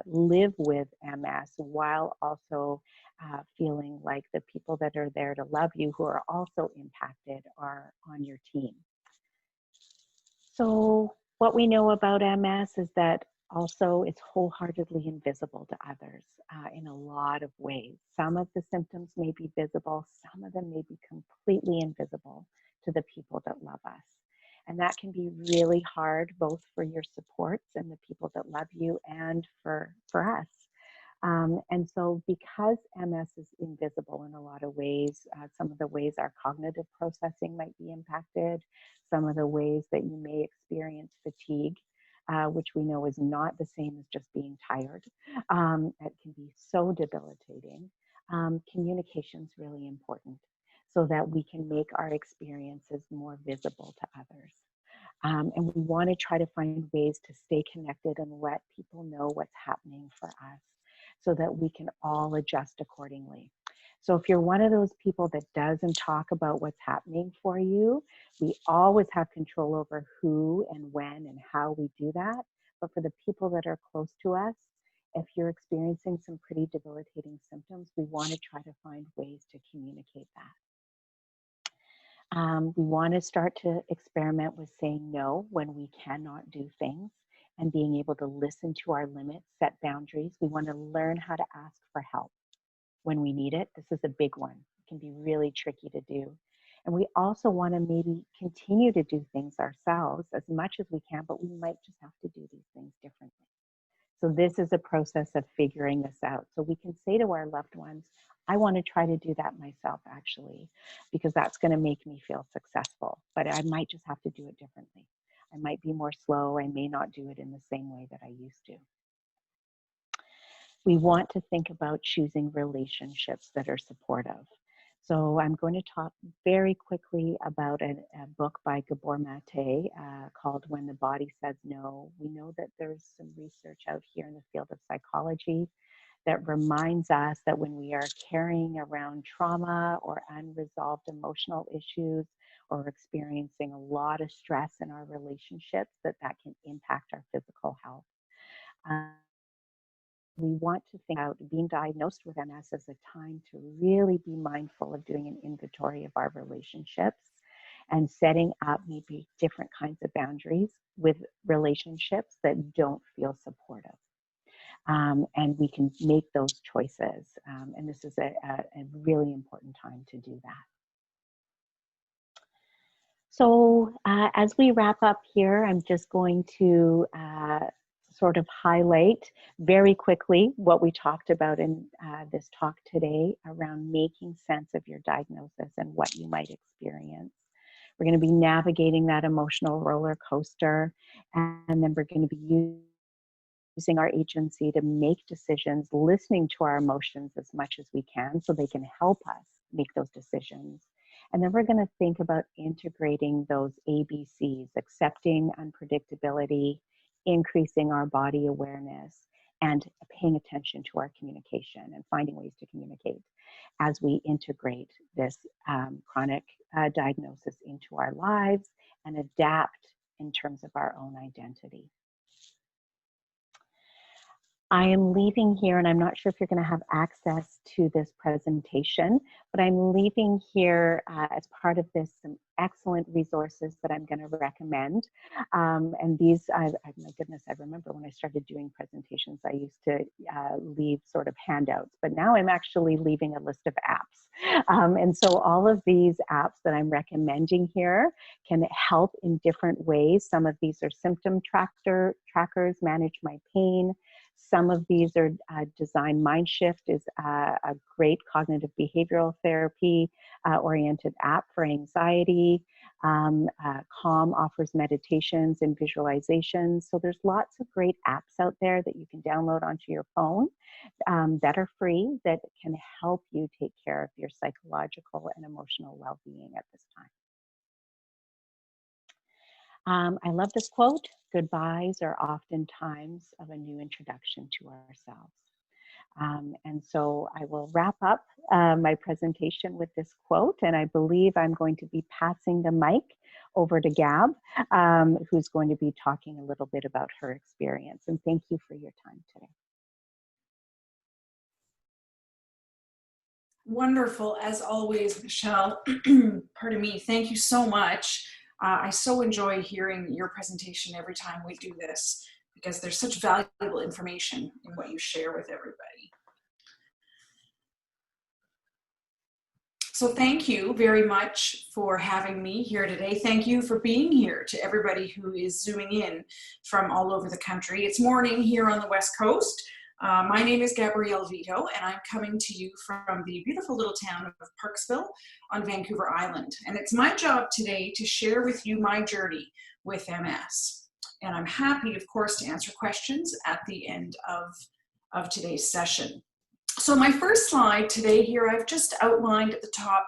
live with MS while also feeling like the people that are there to love you, who are also impacted, are on your team. So what we know about MS is that also it's wholeheartedly invisible to others in a lot of ways. Some of the symptoms may be visible, some of them may be completely invisible to the people that love us. And that can be really hard, both for your supports and the people that love you, and for us. And so because MS is invisible in a lot of ways, some of the ways our cognitive processing might be impacted, some of the ways that you may experience fatigue, which we know is not the same as just being tired. It can be so debilitating. Communication is really important so that we can make our experiences more visible to others. And we want to try to find ways to stay connected and let people know what's happening for us, so that we can all adjust accordingly. So if you're one of those people that doesn't talk about what's happening for you, we always have control over who and when and how we do that. But for the people that are close to us, if you're experiencing some pretty debilitating symptoms, we want to try to find ways to communicate that. We want to start to experiment with saying no when we cannot do things, and being able to listen to our limits, set boundaries. We want to learn how to ask for help when we need it. This is a big one. It can be really tricky to do. And we also want to maybe continue to do things ourselves as much as we can, but we might just have to do these things differently. So this is a process of figuring this out. So we can say to our loved ones, I want to try to do that myself, actually, because that's going to make me feel successful, but I might just have to do it differently. I might be more slow. I may not do it in the same way that I used to. We want to think about choosing relationships that are supportive. So I'm going to talk very quickly about a book by Gabor Mate called When the Body Says No. We know that there's some research out here in the field of psychology that reminds us that when we are carrying around trauma or unresolved emotional issues or experiencing a lot of stress in our relationships, that can impact our physical health. We want to think about being diagnosed with MS as a time to really be mindful of doing an inventory of our relationships and setting up maybe different kinds of boundaries with relationships that don't feel supportive. And we can make those choices. And this is a really important time to do that. So as we wrap up here, I'm just going to sort of highlight very quickly what we talked about in this talk today around making sense of your diagnosis and what you might experience. We're going to be navigating that emotional roller coaster, and then we're going to be using our agency to make decisions, listening to our emotions as much as we can so they can help us make those decisions. And then we're going to think about integrating those ABCs, accepting unpredictability, increasing our body awareness, and paying attention to our communication and finding ways to communicate as we integrate this chronic diagnosis into our lives and adapt in terms of our own identity. I am leaving here, and I'm not sure if you're going to have access to this presentation, but I'm leaving here as part of this some excellent resources that I'm going to recommend. And these, my goodness, I remember when I started doing presentations, I used to leave sort of handouts, but now I'm actually leaving a list of apps. And so all of these apps that I'm recommending here can help in different ways. Some of these are symptom trackers, Manage My Pain. Some of these are designed. Mindshift is a great cognitive behavioral therapy oriented app for anxiety. Calm offers meditations and visualizations. So there's lots of great apps out there that you can download onto your phone that are free, that can help you take care of your psychological and emotional well-being at this time. I love this quote: goodbyes are often times of a new introduction to ourselves. And so I will wrap up my presentation with this quote, and I believe I'm going to be passing the mic over to Gab, who's going to be talking a little bit about her experience. And thank you for your time today. Wonderful, as always, Michelle. Pardon me. Thank you so much. I so enjoy hearing your presentation every time we do this, because there's such valuable information in what you share with everybody. So thank you very much for having me here today. Thank you for being here, to everybody who is zooming in from all over the country. It's morning here on the West Coast. My name is Gabrielle Veto, and I'm coming to you from the beautiful little town of Parksville on Vancouver Island. And it's my job today to share with you my journey with MS. And I'm happy, of course, to answer questions at the end of today's session. So my first slide today here, I've just outlined at the top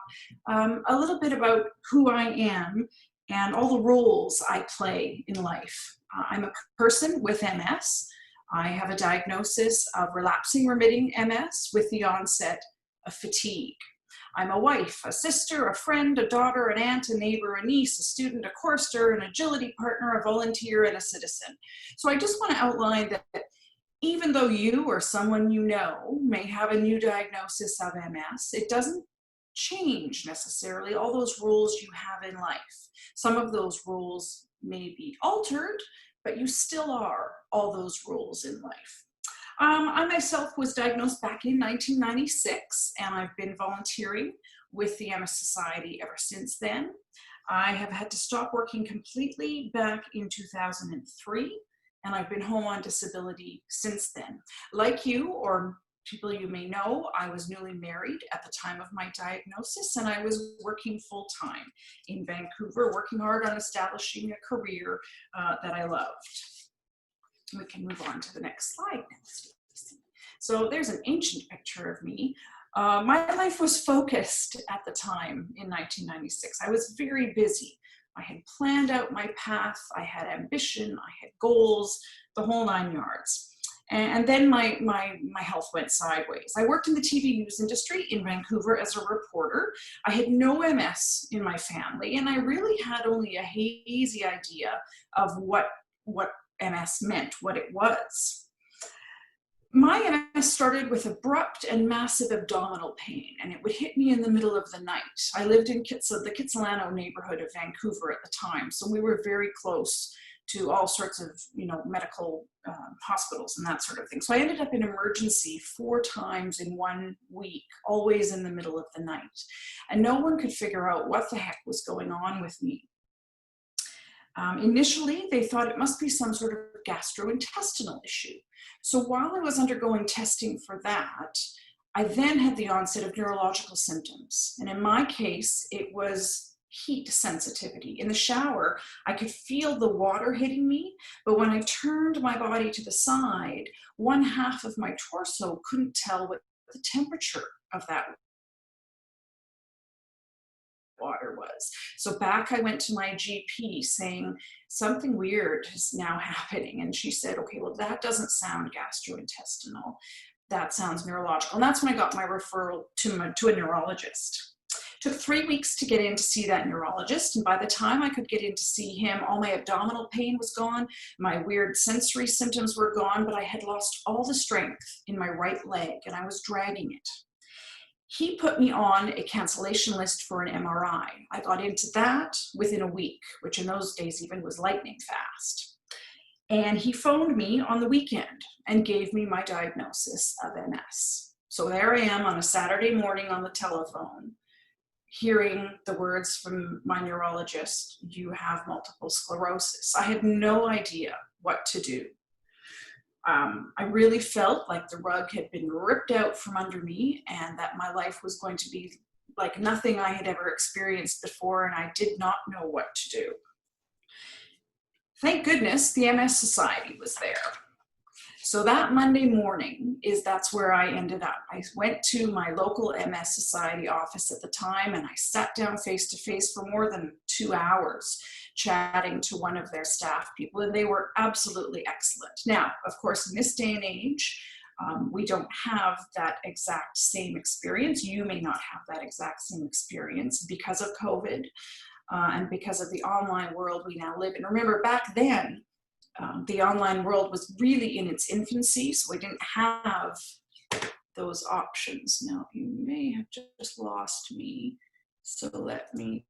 a little bit about who I am and all the roles I play in life. I'm a person with MS. I have a diagnosis of relapsing remitting MS with the onset of fatigue. I'm a wife, a sister, a friend, a daughter, an aunt, a neighbor, a niece, a student, a chorister, an agility partner, a volunteer, and a citizen. So I just want to outline that even though you or someone you know may have a new diagnosis of MS, it doesn't change necessarily all those roles you have in life. Some of those roles may be altered, but you still are all those roles in life. I myself was diagnosed back in 1996, and I've been volunteering with the MS Society ever since then. I have had to stop working completely back in 2003, and I've been home on disability since then. Like you, or people you may know, I was newly married at the time of my diagnosis, and I was working full-time in Vancouver, working hard on establishing a career that I loved. We can move on to the next slide now, Stacey. So there's an ancient picture of me. My life was focused at the time in 1996. I was very busy. I had planned out my path. I had ambition. I had goals, the whole 9 yards. And then my health went sideways. I worked in the TV news industry in Vancouver as a reporter. I had no MS in my family, and I really had only a hazy idea of what MS meant, what it was. My MS started with abrupt and massive abdominal pain, and it would hit me in the middle of the night. I lived in the Kitsilano neighborhood of Vancouver at the time, so we were very close to all sorts of, medical hospitals and that sort of thing. So I ended up in emergency 4 times in 1 week, always in the middle of the night. And no one could figure out what the heck was going on with me. Initially, they thought it must be some sort of gastrointestinal issue. So while I was undergoing testing for that, I then had the onset of neurological symptoms. And in my case, it was heat sensitivity. In the shower, I could feel the water hitting me, but when I turned my body to the side, 1/2 of my torso couldn't tell what the temperature of that water was. So back I went to my GP saying, something weird is now happening. And she said, okay, well, that doesn't sound gastrointestinal. That sounds neurological. And that's when I got my referral to a neurologist. Took 3 weeks to get in to see that neurologist, and by the time I could get in to see him, all my abdominal pain was gone, my weird sensory symptoms were gone, but I had lost all the strength in my right leg, and I was dragging it. He put me on a cancellation list for an MRI. I got into that within a week, which in those days even was lightning fast. And he phoned me on the weekend and gave me my diagnosis of MS. So there I am on a Saturday morning on the telephone, hearing the words from my neurologist, you have multiple sclerosis. I had no idea what to do. I really felt like the rug had been ripped out from under me and that my life was going to be like nothing I had ever experienced before, and I did not know what to do. Thank goodness the MS Society was there. So that Monday morning that's where I ended up. I went to my local MS Society office at the time, and I sat down face to face for more than 2 hours chatting to one of their staff people, and they were absolutely excellent. Now, of course, in this day and age, we don't have that exact same experience. You may not have that exact same experience because of COVID and because of the online world we now live in. Remember, back then, the online world was really in its infancy, so we didn't have those options. Now, you may have just lost me, so let me.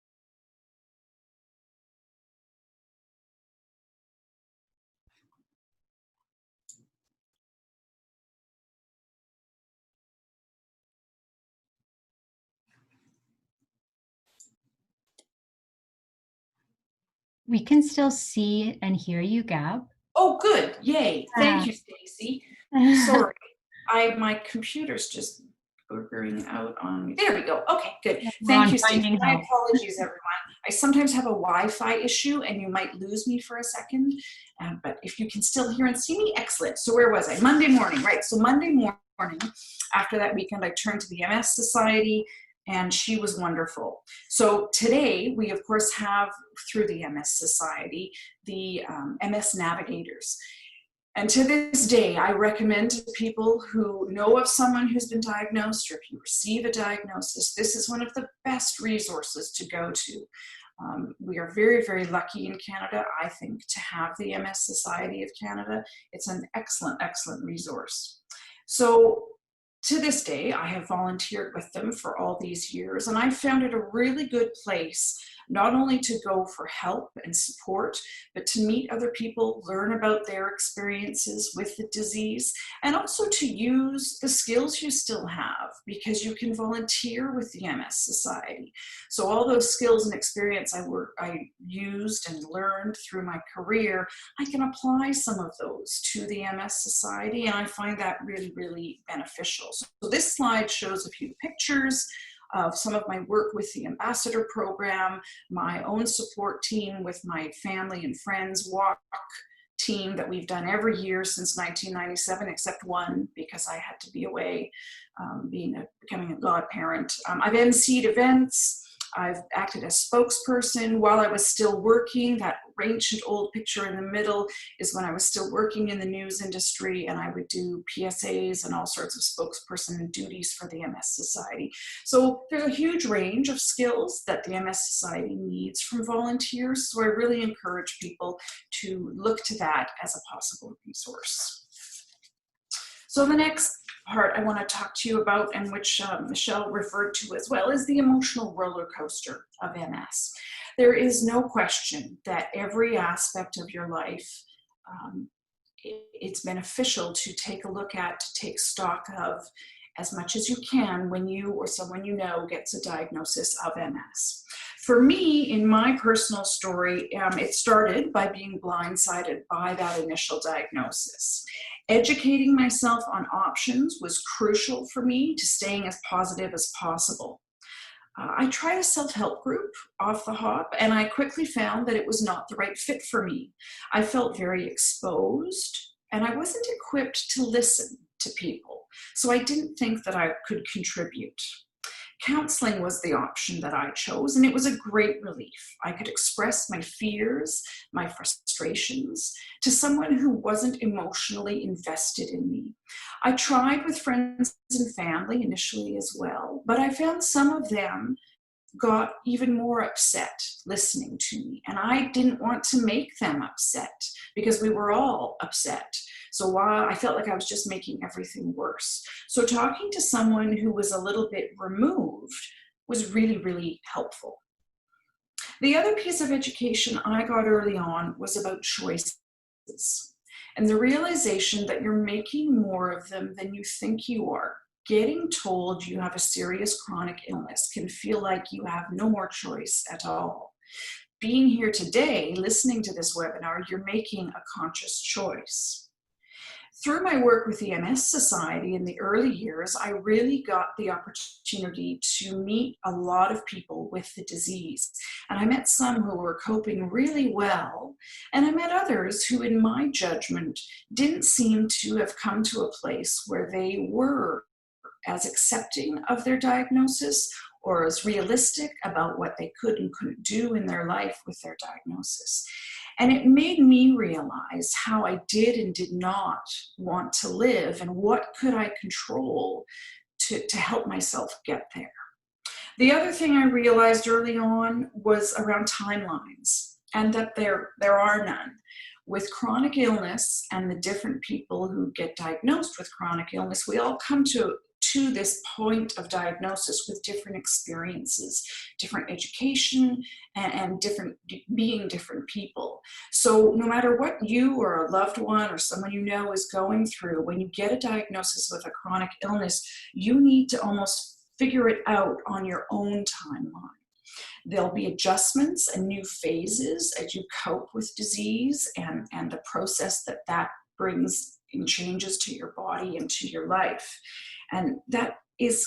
We can still see and hear you, Gab. Oh, good. Yay. Thank you, Stacey. Sorry. My computer's just burgering out on me. There we go. Okay, good. Thank you, Stacey. My apologies, everyone. I sometimes have a Wi-Fi issue and you might lose me for a second, but if you can still hear and see me, excellent. So where was I? Monday morning, right? So Monday morning, after that weekend, I turned to the MS Society, and she was wonderful. So today, we of course have, through the MS Society, the MS Navigators. And to this day, I recommend to people who know of someone who's been diagnosed, or if you receive a diagnosis, this is one of the best resources to go to. We are very, very lucky in Canada, I think, to have the MS Society of Canada. It's an excellent, excellent resource. So to this day, I have volunteered with them for all these years, and I found it a really good place not only to go for help and support, but to meet other people, learn about their experiences with the disease, and also to use the skills you still have, because you can volunteer with the MS Society. So all those skills and experience I used and learned through my career, I can apply some of those to the MS Society, and I find that really, really beneficial. So this slide shows a few pictures of some of my work with the Ambassador Program, my own support team with my family and friends walk team that we've done every year since 1997, except one because I had to be away, becoming a godparent. I've emceed events. I've acted as spokesperson while I was still working. That ancient old picture in the middle is when I was still working in the news industry, and I would do PSAs and all sorts of spokesperson duties for the MS Society. So there's a huge range of skills that the MS Society needs from volunteers. So I really encourage people to look to that as a possible resource. So the next part I want to talk to you about, and which Michelle referred to as well, is the emotional roller coaster of MS. There is no question that every aspect of your life, it's beneficial to take a look at, to take stock of as much as you can when you or someone you know gets a diagnosis of MS. For me, in my personal story, it started by being blindsided by that initial diagnosis. Educating myself on options was crucial for me to staying as positive as possible. I tried a self-help group off the hop, and I quickly found that it was not the right fit for me. I felt very exposed, and I wasn't equipped to listen to people, so I didn't think that I could contribute. Counseling was the option that I chose, and it was a great relief. I could express my fears, my frustrations to someone who wasn't emotionally invested in me. I tried with friends and family initially as well, but I found some of them got even more upset listening to me, and I didn't want to make them upset because we were all upset. So while I felt like I was just making everything worse. So talking to someone who was a little bit removed was really, really helpful. The other piece of education I got early on was about choices and the realization that you're making more of them than you think you are. Getting told you have a serious chronic illness can feel like you have no more choice at all. Being here today, listening to this webinar, you're making a conscious choice. Through my work with the MS Society in the early years, I really got the opportunity to meet a lot of people with the disease. And I met some who were coping really well, and I met others who, in my judgment, didn't seem to have come to a place where they were as accepting of their diagnosis or as realistic about what they could and couldn't do in their life with their diagnosis. And it made me realize how I did and did not want to live, and what could I control to help myself get there. The other thing I realized early on was around timelines, and that there are none. With chronic illness and the different people who get diagnosed with chronic illness, we all come to this point of diagnosis with different experiences, different education, and being different people. So no matter what you or a loved one or someone you know is going through, when you get a diagnosis with a chronic illness, you need to almost figure it out on your own timeline. There'll be adjustments and new phases as you cope with disease and the process that brings in changes to your body and to your life. And that is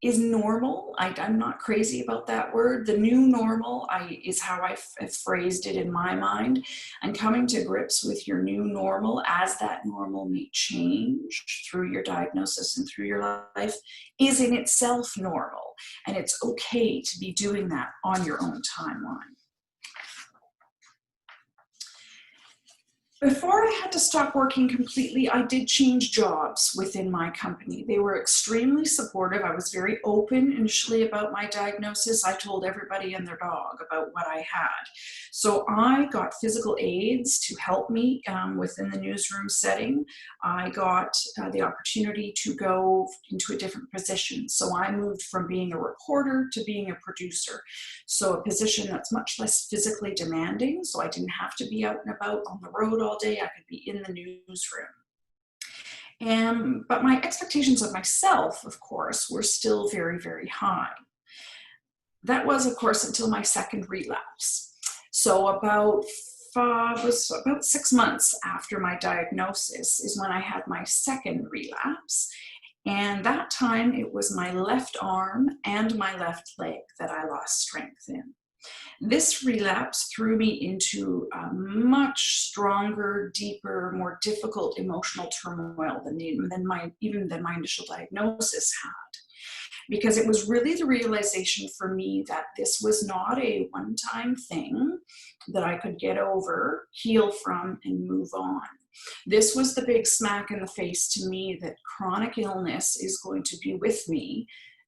normal. I'm not crazy about that word. The new normal is how I've phrased it in my mind. And coming to grips with your new normal as that normal may change through your diagnosis and through your life is in itself normal. And it's okay to be doing that on your own timeline. Before I had to stop working completely, I did change jobs within my company. They were extremely supportive. I was very open initially about my diagnosis. I told everybody and their dog about what I had. So I got physical aids to help me within the newsroom setting. I got the opportunity to go into a different position. So I moved from being a reporter to being a producer. So a position that's much less physically demanding. So I didn't have to be out and about on the road all day. I could be in the newsroom. But my expectations of myself, of course, were still very, very high. That was, of course, until my second relapse. So about 6 months after my diagnosis is when I had my second relapse. And that time it was my left arm and my left leg that I lost strength in. This relapse threw me into a much stronger, deeper, more difficult emotional turmoil than my initial diagnosis had. Because it was really the realization for me that this was not a one-time thing that I could get over, heal from, and move on. This was the big smack in the face to me that chronic illness is going to be with me,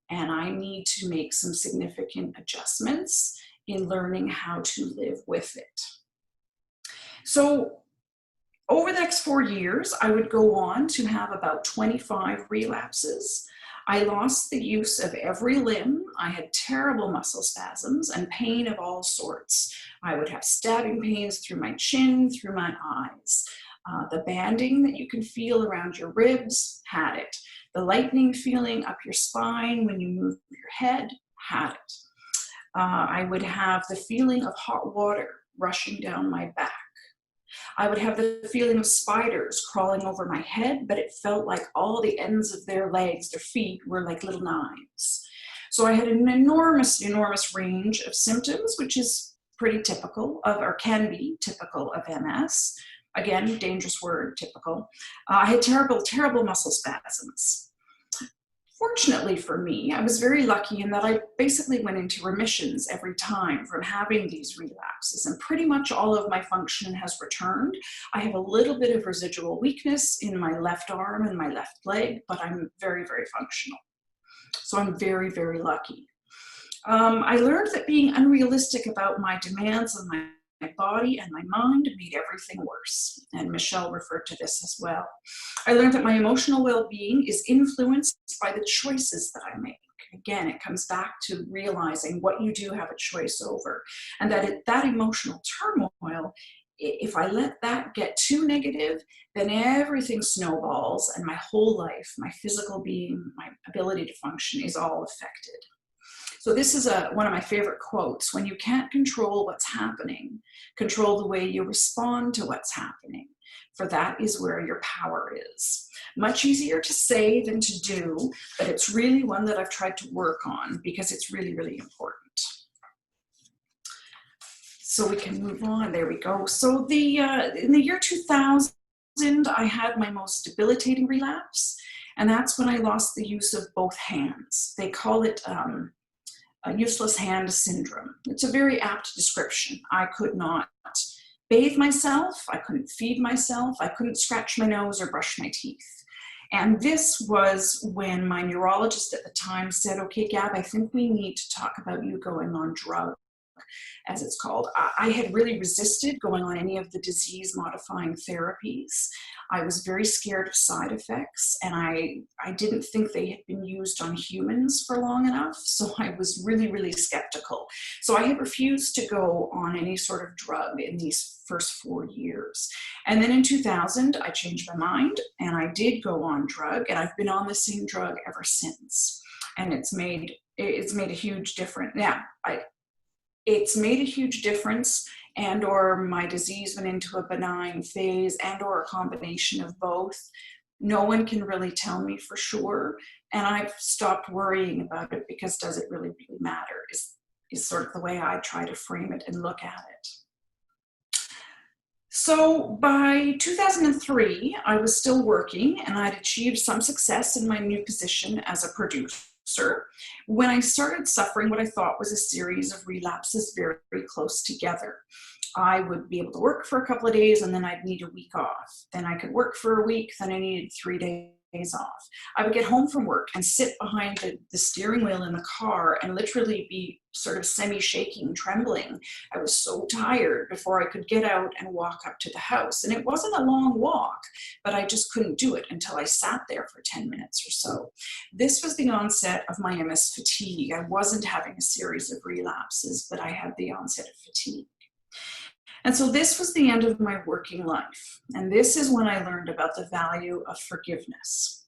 and I need to make some significant adjustments in learning how to live with it. So over the next 4 years, I would go on to have about 25 relapses. I lost the use of every limb. I had terrible muscle spasms and pain of all sorts. I would have stabbing pains through my chin, through my eyes. The banding that you can feel around your ribs, had it. The lightning feeling up your spine when you move your head, had it. I would have the feeling of hot water rushing down my back. I would have the feeling of spiders crawling over my head, but it felt like all the ends of their legs, their feet, were like little knives. So I had an enormous range of symptoms, which is pretty typical of, or can be typical of MS. Again, dangerous word, typical. I had terrible muscle spasms. Fortunately for me, I was very lucky in that I basically went into remissions every time from having these relapses, and pretty much all of my function has returned. I have a little bit of residual weakness in my left arm and my left leg, but I'm very, very functional. So I'm very, very lucky. I learned that being unrealistic about my demands on my body and my mind made everything worse. And Michelle referred to this as well. I learned that my emotional well-being is influenced by the choices that I make. Again, it comes back to realizing what you do have a choice over, and that emotional turmoil, if I let that get too negative, then everything snowballs and my whole life, my physical being, my ability to function is all affected. So this is one of my favorite quotes: when you can't control what's happening, control the way you respond to what's happening, for that is where your power is. Much easier to say than to do, but it's really one that I've tried to work on because it's really, really important. So we can move on. There we go. So in the year 2000, I had my most debilitating relapse, and that's when I lost the use of both hands. They call it a useless hand syndrome. It's a very apt description. I could not bathe myself, I couldn't feed myself, I couldn't scratch my nose or brush my teeth. And this was when my neurologist at the time said, okay, Gab, I think we need to talk about you going on drug, as it's called. I had really resisted going on any of the disease-modifying therapies. I was very scared of side effects, and I didn't think they had been used on humans for long enough, so I was really, really skeptical. So I had refused to go on any sort of drug in these first 4 years. And then in 2000, I changed my mind, and I did go on drug, and I've been on the same drug ever since. And it's made a huge difference. Yeah, it's made a huge difference, and or my disease went into a benign phase, and or a combination of both. No one can really tell me for sure, and I've stopped worrying about it because does it really, really matter is sort of the way I try to frame it and look at it. So by 2003, I was still working, and I'd achieved some success in my new position as a producer when I started suffering what I thought was a series of relapses very, very close together. I would be able to work for a couple of days and then I'd need a week off. Then I could work for a week, then I needed 3 days off. I would get home from work and sit behind the steering wheel in the car and literally be sort of semi-shaking, trembling. I was so tired before I could get out and walk up to the house. And it wasn't a long walk, but I just couldn't do it until I sat there for 10 minutes or so. This was the onset of my MS fatigue. I wasn't having a series of relapses, but I had the onset of fatigue. And so this was the end of my working life. And this is when I learned about the value of forgiveness.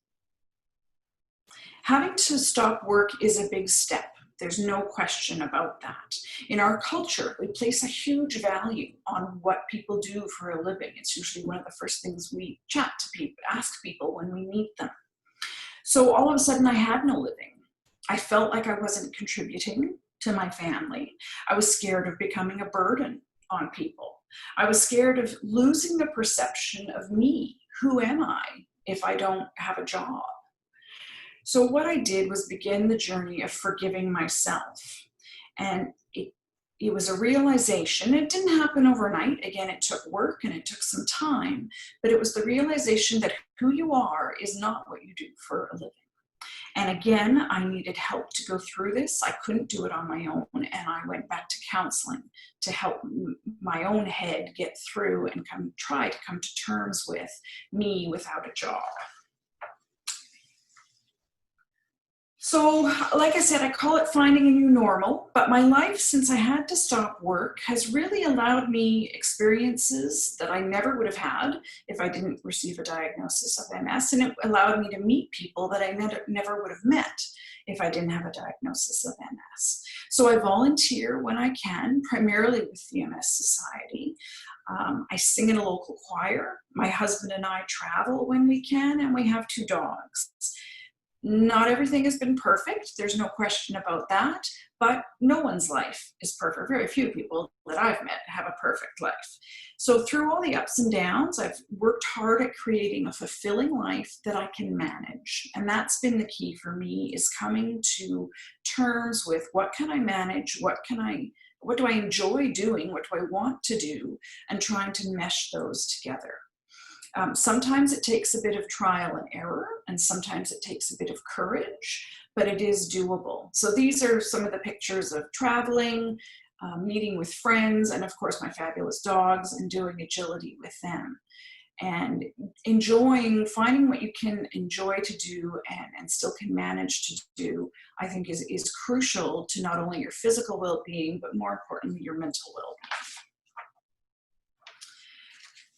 Having to stop work is a big step. There's no question about that. In our culture, we place a huge value on what people do for a living. It's usually one of the first things we chat to people, ask people when we meet them. So all of a sudden I had no living. I felt like I wasn't contributing to my family. I was scared of becoming a burden on people. I was scared of losing the perception of me. Who am I if I don't have a job? So what I did was begin the journey of forgiving myself. And it was a realization. It didn't happen overnight. Again, it took work and it took some time, but it was the realization that who you are is not what you do for a living. And again, I needed help to go through this. I couldn't do it on my own. And I went back to counseling to help my own head get through and try to come to terms with me without a job. So, like I said, I call it finding a new normal, but my life since I had to stop work has really allowed me experiences that I never would have had if I didn't receive a diagnosis of MS, and it allowed me to meet people that I never would have met if I didn't have a diagnosis of MS. So I volunteer when I can, primarily with the MS Society. I sing in a local choir. My husband and I travel when we can, and we have 2 dogs. Not everything has been perfect. There's no question about that, but no one's life is perfect. Very few people that I've met have a perfect life. So through all the ups and downs, I've worked hard at creating a fulfilling life that I can manage. And that's been the key for me, is coming to terms with what can I manage, what do I enjoy doing, what do I want to do, and trying to mesh those together. Sometimes it takes a bit of trial and error, and sometimes it takes a bit of courage, but it is doable. So these are some of the pictures of traveling, meeting with friends, and of course my fabulous dogs, and doing agility with them. And finding what you can enjoy to do and still can manage to do, I think is crucial to not only your physical well-being, but more importantly, your mental well-being.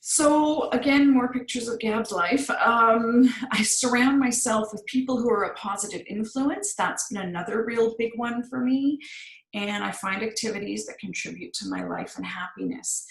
So again, more pictures of Gab's life. I surround myself with people who are a positive influence. That's been another real big one for me. And I find activities that contribute to my life and happiness.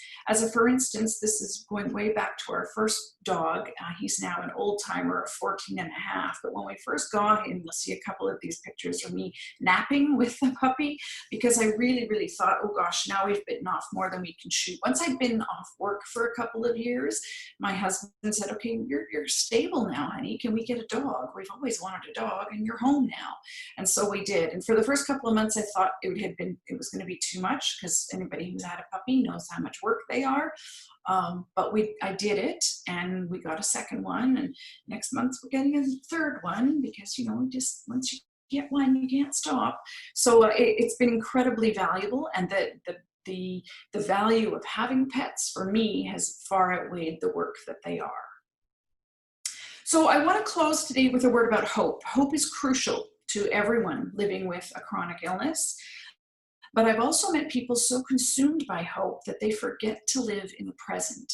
For instance, this is going way back to our first dog. He's now an old timer of 14 and a half. But when we first got him, you'll see a couple of these pictures of me napping with the puppy, because I really, really thought, oh gosh, now we've bitten off more than we can chew. Once I'd been off work for a couple of years, my husband said, okay, you're stable now, honey. Can we get a dog? We've always wanted a dog and you're home now. And so we did. And for the first couple of months, I thought it was going to be too much, because anybody who's had a puppy knows how much work they are. But I did it, and we got a second one, and next month we're getting a third one, because just once you get one, you can't stop. So it's been incredibly valuable, and the value of having pets for me has far outweighed the work that they are. So I want to close today with a word about hope. Hope is crucial to everyone living with a chronic illness. But I've also met people so consumed by hope that they forget to live in the present.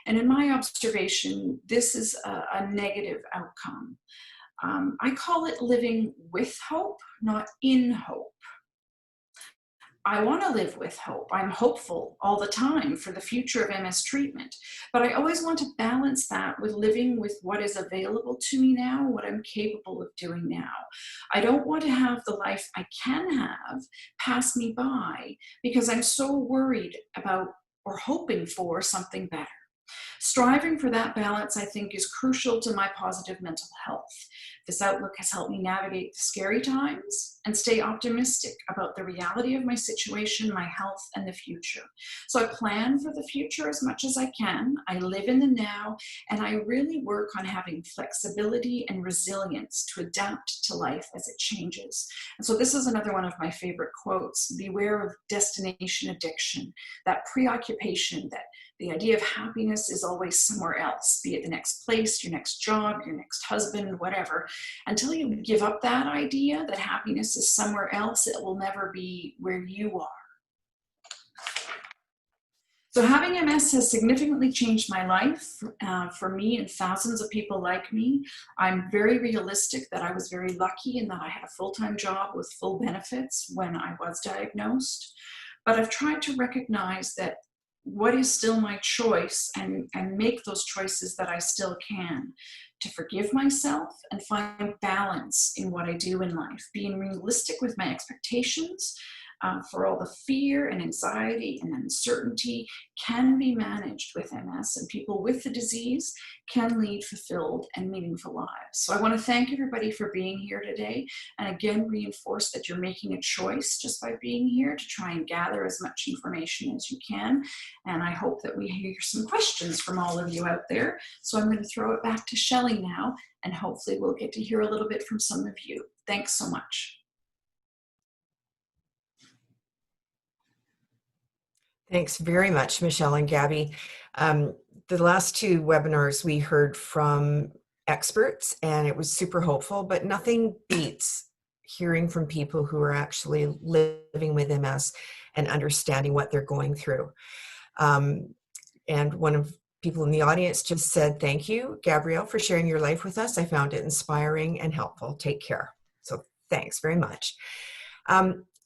And in my observation, this is a negative outcome. I call it living with hope, not in hope. I want to live with hope. I'm hopeful all the time for the future of MS treatment, but I always want to balance that with living with what is available to me now, what I'm capable of doing now. I don't want to have the life I can have pass me by because I'm so worried about or hoping for something better. Striving for that balance, I think, is crucial to my positive mental health. This outlook has helped me navigate the scary times and stay optimistic about the reality of my situation, my health, and the future. So I plan for the future as much as I can. I live in the now, and I really work on having flexibility and resilience to adapt to life as it changes. And so this is another one of my favorite quotes: beware of destination addiction, that preoccupation that the idea of happiness is always somewhere else, be it the next place, your next job, your next husband, whatever. Until you give up that idea that happiness is somewhere else, it will never be where you are. So having MS has significantly changed my life for me and thousands of people like me. I'm very realistic that I was very lucky in that I had a full-time job with full benefits when I was diagnosed. But I've tried to recognize that what is still my choice, and make those choices that I still can, to forgive myself and find balance in what I do in life, being realistic with my expectations, for all the fear and anxiety and uncertainty can be managed with MS, and people with the disease can lead fulfilled and meaningful lives. So I want to thank everybody for being here today, and again reinforce that you're making a choice just by being here to try and gather as much information as you can. And I hope that we hear some questions from all of you out there. So I'm going to throw it back to Shelley now, and hopefully we'll get to hear a little bit from some of you. Thanks so much. Thanks very much, Michelle and Gabby. The last two webinars we heard from experts, and it was super hopeful, but nothing beats hearing from people who are actually living with MS and understanding what they're going through. And one of people in the audience just said, thank you, Gabrielle, for sharing your life with us. I found it inspiring and helpful. Take care. So thanks very much.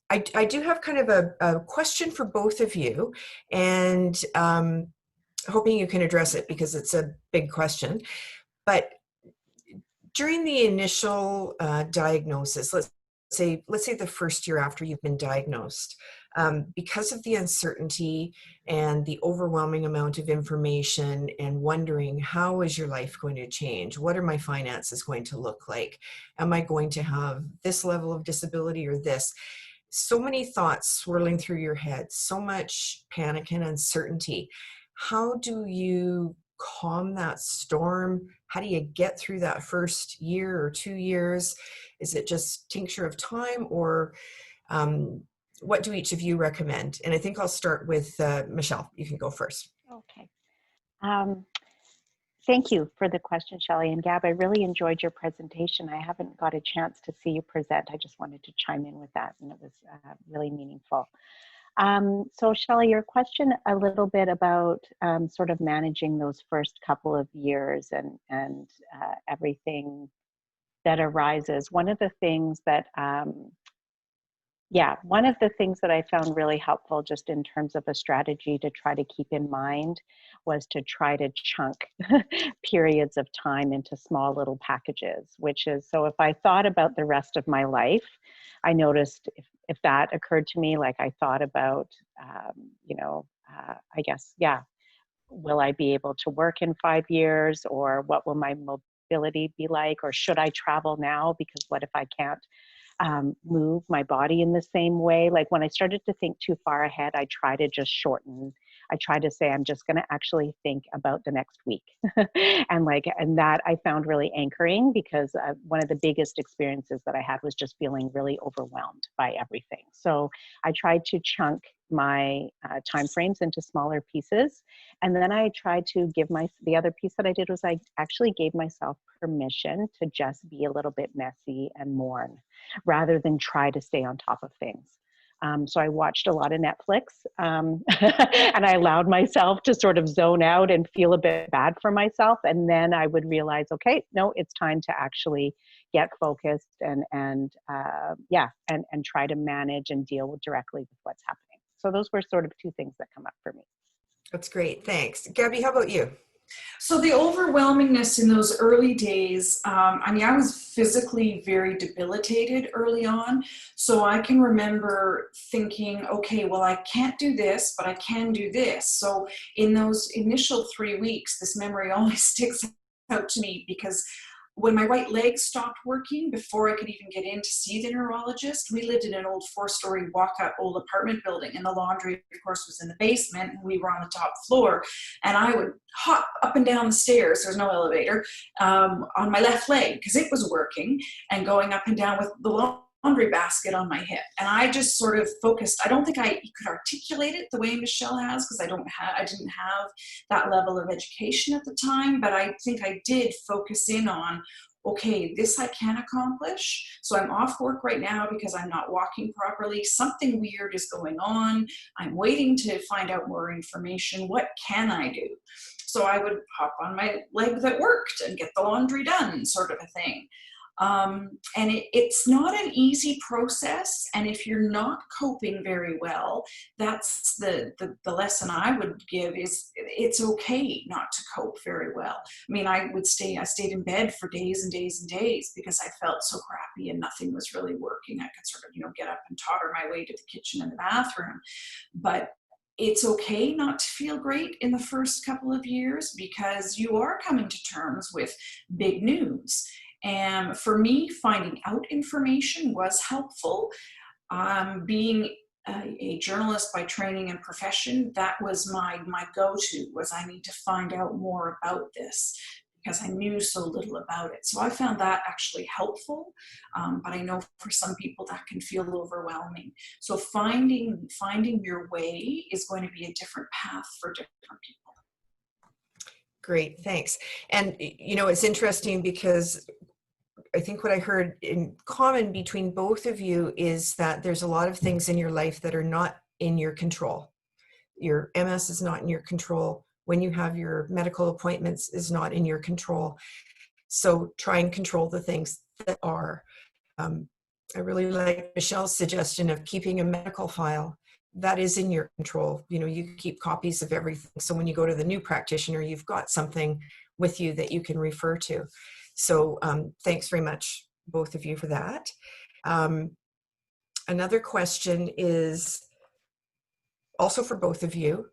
I do have kind of a question for both of you, and hoping you can address it because it's a big question. But during the initial diagnosis, let's say the first year after you've been diagnosed, because of the uncertainty and the overwhelming amount of information and wondering, how is your life going to change? What are my finances going to look like? Am I going to have this level of disability or this? So many thoughts swirling through your head, so much panic and uncertainty. How do you calm that storm? How do you get through that first year or 2 years? Is it just tincture of time, or what do each of you recommend? And I think I'll start with Michelle. You can go first. Okay. Thank you for the question, Shelley and Gab. I really enjoyed your presentation. I haven't got a chance to see you present. I just wanted to chime in with that, and it was really meaningful. So Shelley, your question a little bit about sort of managing those first couple of years and everything that arises. One of the things that I found really helpful, just in terms of a strategy to try to keep in mind, was to try to chunk periods of time into small little packages, which is, so if I thought about the rest of my life, I noticed if that occurred to me, like I thought about, I guess, will I be able to work in 5 years, or what will my mobility be like, or should I travel now, because what if I can't move my body in the same way? Like when I started to think too far ahead, I try to just shorten. I try to say, I'm just going to actually think about the next week. and that I found really anchoring, because one of the biggest experiences that I had was just feeling really overwhelmed by everything. So I tried to chunk my time frames into smaller pieces. And then I tried to give the other piece that I did was I actually gave myself permission to just be a little bit messy and mourn, rather than try to stay on top of things. So I watched a lot of Netflix, and I allowed myself to sort of zone out and feel a bit bad for myself. And then I would realize, okay, no, it's time to actually get focused and try to manage and deal directly with what's happening. So those were sort of two things that come up for me. That's great. Thanks. Gabby, how about you? So the overwhelmingness in those early days, I mean, I was physically very debilitated early on. So I can remember thinking, okay, well, I can't do this, but I can do this. So in those initial 3 weeks, this memory always sticks out to me, because when my right leg stopped working, before I could even get in to see the neurologist, we lived in an old 4-story walk-up old apartment building, and the laundry, of course, was in the basement, and we were on the top floor. And I would hop up and down the stairs, there's no elevator, on my left leg, because it was working, and going up and down with the laundry basket on my hip. And I just sort of focused. I don't think I could articulate it the way Michelle has, because I didn't have that level of education at the time, but I think I did focus in on, okay, this I can accomplish. So I'm off work right now because I'm not walking properly. Something weird is going on. I'm waiting to find out more information. What can I do? So I would hop on my leg that worked and get the laundry done, sort of a thing. And it's not an easy process. And if you're not coping very well, that's the lesson I would give is it's okay not to cope very well. I mean, I stayed in bed for days and days and days because I felt so crappy and nothing was really working. I could sort of, get up and totter my way to the kitchen and the bathroom. But it's okay not to feel great in the first couple of years, because you are coming to terms with big news. And for me, finding out information was helpful. Being a journalist by training and profession, that was my go-to, was I need to find out more about this because I knew so little about it. So I found that actually helpful, but I know for some people that can feel overwhelming. So finding your way is going to be a different path for different people. Great, thanks. And it's interesting because I think what I heard in common between both of you is that there's a lot of things in your life that are not in your control. Your MS is not in your control. When you have your medical appointments is not in your control. So try and control the things that are. I really like Michelle's suggestion of keeping a medical file. That is in your control. You keep copies of everything. So when you go to the new practitioner, you've got something with you that you can refer to. So thanks very much, both of you, for that. Another question is also for both of you.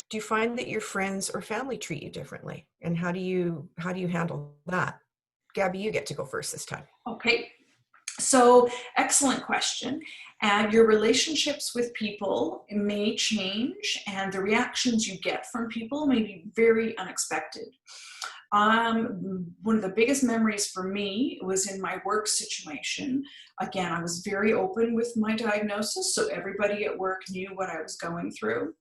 Do you find that your friends or family treat you differently? And how do you handle that? Gabby, you get to go first this time. Okay. So excellent question. And your relationships with people may change, and the reactions you get from people may be very unexpected. One of the biggest memories for me was in my work situation. Again, I was very open with my diagnosis, so everybody at work knew what I was going through.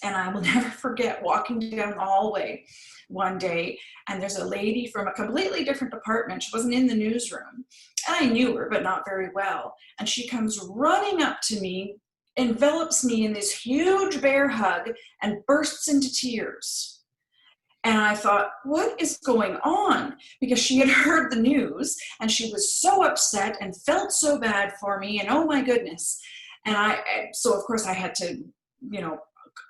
And I will never forget walking down the hallway one day, and there's a lady from a completely different department. She wasn't in the newsroom, and I knew her, but not very well. And she comes running up to me, envelops me in this huge bear hug, and bursts into tears. And I thought, what is going on? Because she had heard the news and she was so upset and felt so bad for me, and oh my goodness. And so of course I had to,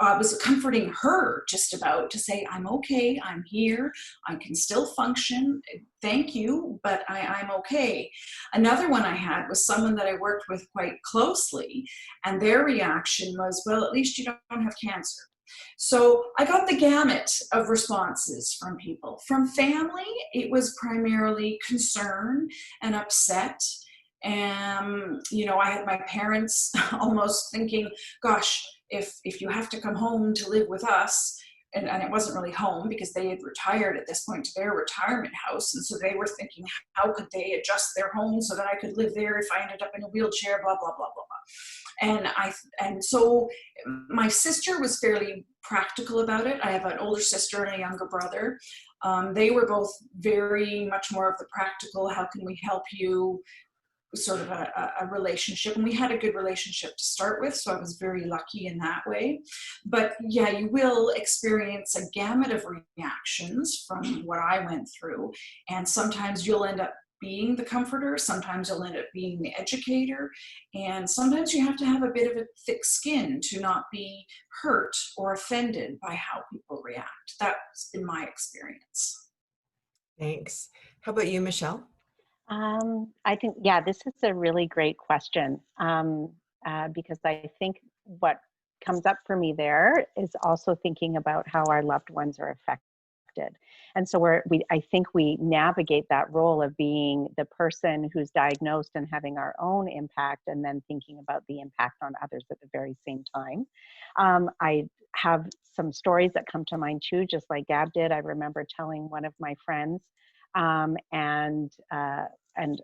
I was comforting her just about to say, I'm okay, I'm here, I can still function, thank you, but I'm okay. Another one I had was someone that I worked with quite closely, and their reaction was, well, at least you don't have cancer. So I got the gamut of responses from people. From family, it was primarily concern and upset. And, I had my parents almost thinking, gosh, if you have to come home to live with us, and it wasn't really home because they had retired at this point to their retirement house. And so they were thinking, how could they adjust their home so that I could live there if I ended up in a wheelchair, blah, blah, blah, blah, blah. And so my sister was fairly practical about it. I have an older sister and a younger brother. They were both very much more of the practical, how can we help you, sort of a relationship. And we had a good relationship to start with, so I was very lucky in that way. But yeah, you will experience a gamut of reactions from what I went through, and sometimes you'll end up being the comforter, sometimes you'll end up being the educator, and sometimes you have to have a bit of a thick skin to not be hurt or offended by how people react. That's been my experience. Thanks. How about you, Michelle? I think, yeah, this is a really great question, because I think what comes up for me there is also thinking about how our loved ones are affected. And so I think we navigate that role of being the person who's diagnosed and having our own impact, and then thinking about the impact on others at the very same time. I have some stories that come to mind too, just like Gab did. I remember telling one of my friends, and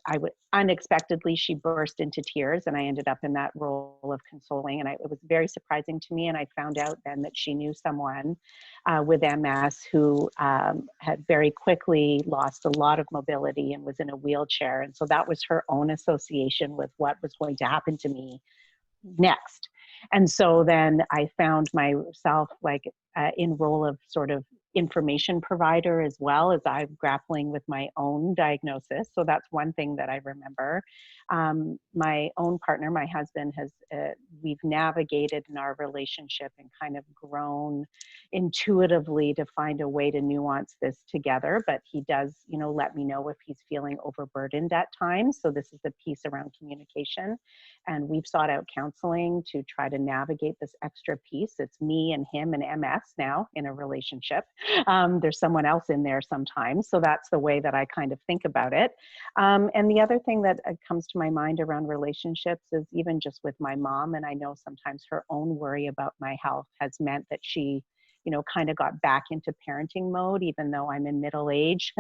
I would unexpectedly, she burst into tears, and I ended up in that role of consoling. And it was very surprising to me. And I found out then that she knew someone with MS who had very quickly lost a lot of mobility and was in a wheelchair. And so that was her own association with what was going to happen to me next. And so then I found myself like in role of sort of information provider, as well as I'm grappling with my own diagnosis. So that's one thing that I remember. My own partner, my husband, we've navigated in our relationship and kind of grown intuitively to find a way to nuance this together. But he does, let me know if he's feeling overburdened at times. So this is the piece around communication. And we've sought out counseling to try to navigate this extra piece. It's me and him and MS now in a relationship. There's someone else in there sometimes. So that's the way that I kind of think about it. And the other thing that comes to my mind around relationships is even just with my mom. And I know sometimes her own worry about my health has meant that she kind of got back into parenting mode, even though I'm in middle age.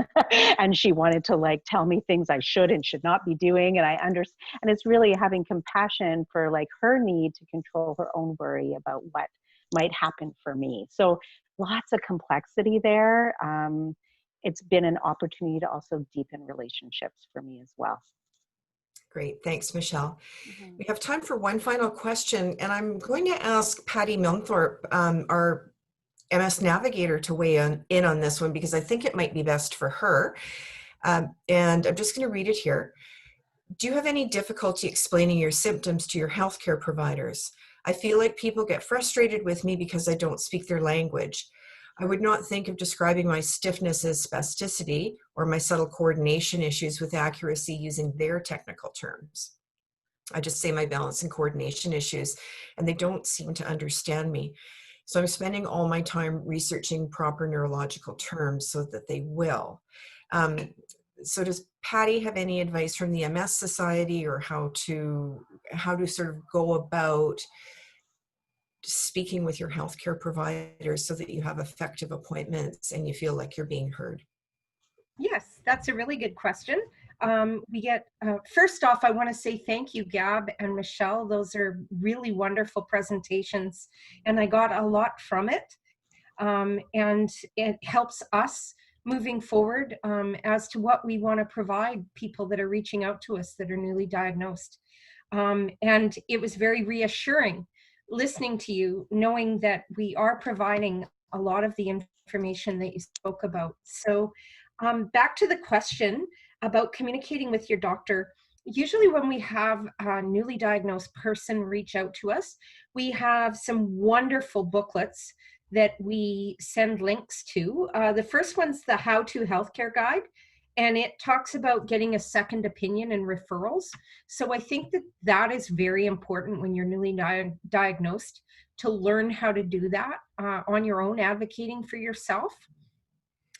And she wanted to like tell me things I should and should not be doing. And I understand. And it's really having compassion for like her need to control her own worry about what might happen for me. So lots of complexity there. It's been an opportunity to also deepen relationships for me as well. Great. Thanks, Michelle. Mm-hmm. We have time for one final question, and I'm going to ask Patty Milnthorpe, our MS Navigator, to weigh in on this one, because I think it might be best for her. And I'm just going to read it here. Do you have any difficulty explaining your symptoms to your healthcare providers? I feel like people get frustrated with me because I don't speak their language. I would not think of describing my stiffness as spasticity or my subtle coordination issues with accuracy using their technical terms. I just say my balance and coordination issues, and they don't seem to understand me. So I'm spending all my time researching proper neurological terms so that they will. So does Patty have any advice from the MS Society, or how to sort of go about speaking with your healthcare providers so that you have effective appointments and you feel like you're being heard? Yes, that's a really good question. First off, I want to say thank you, Gab and Michelle. Those are really wonderful presentations, and I got a lot from it. And it helps us moving forward as to what we want to provide people that are reaching out to us that are newly diagnosed. And it was very reassuring listening to you, knowing that we are providing a lot of the information that you spoke about. So back to the question about communicating with your doctor. Usually when we have a newly diagnosed person reach out to us, we have some wonderful booklets that we send links to. The first one's the How to Healthcare Guide, and it talks about getting a second opinion and referrals. So I think that that is very important when you're newly diagnosed, to learn how to do that on your own, advocating for yourself.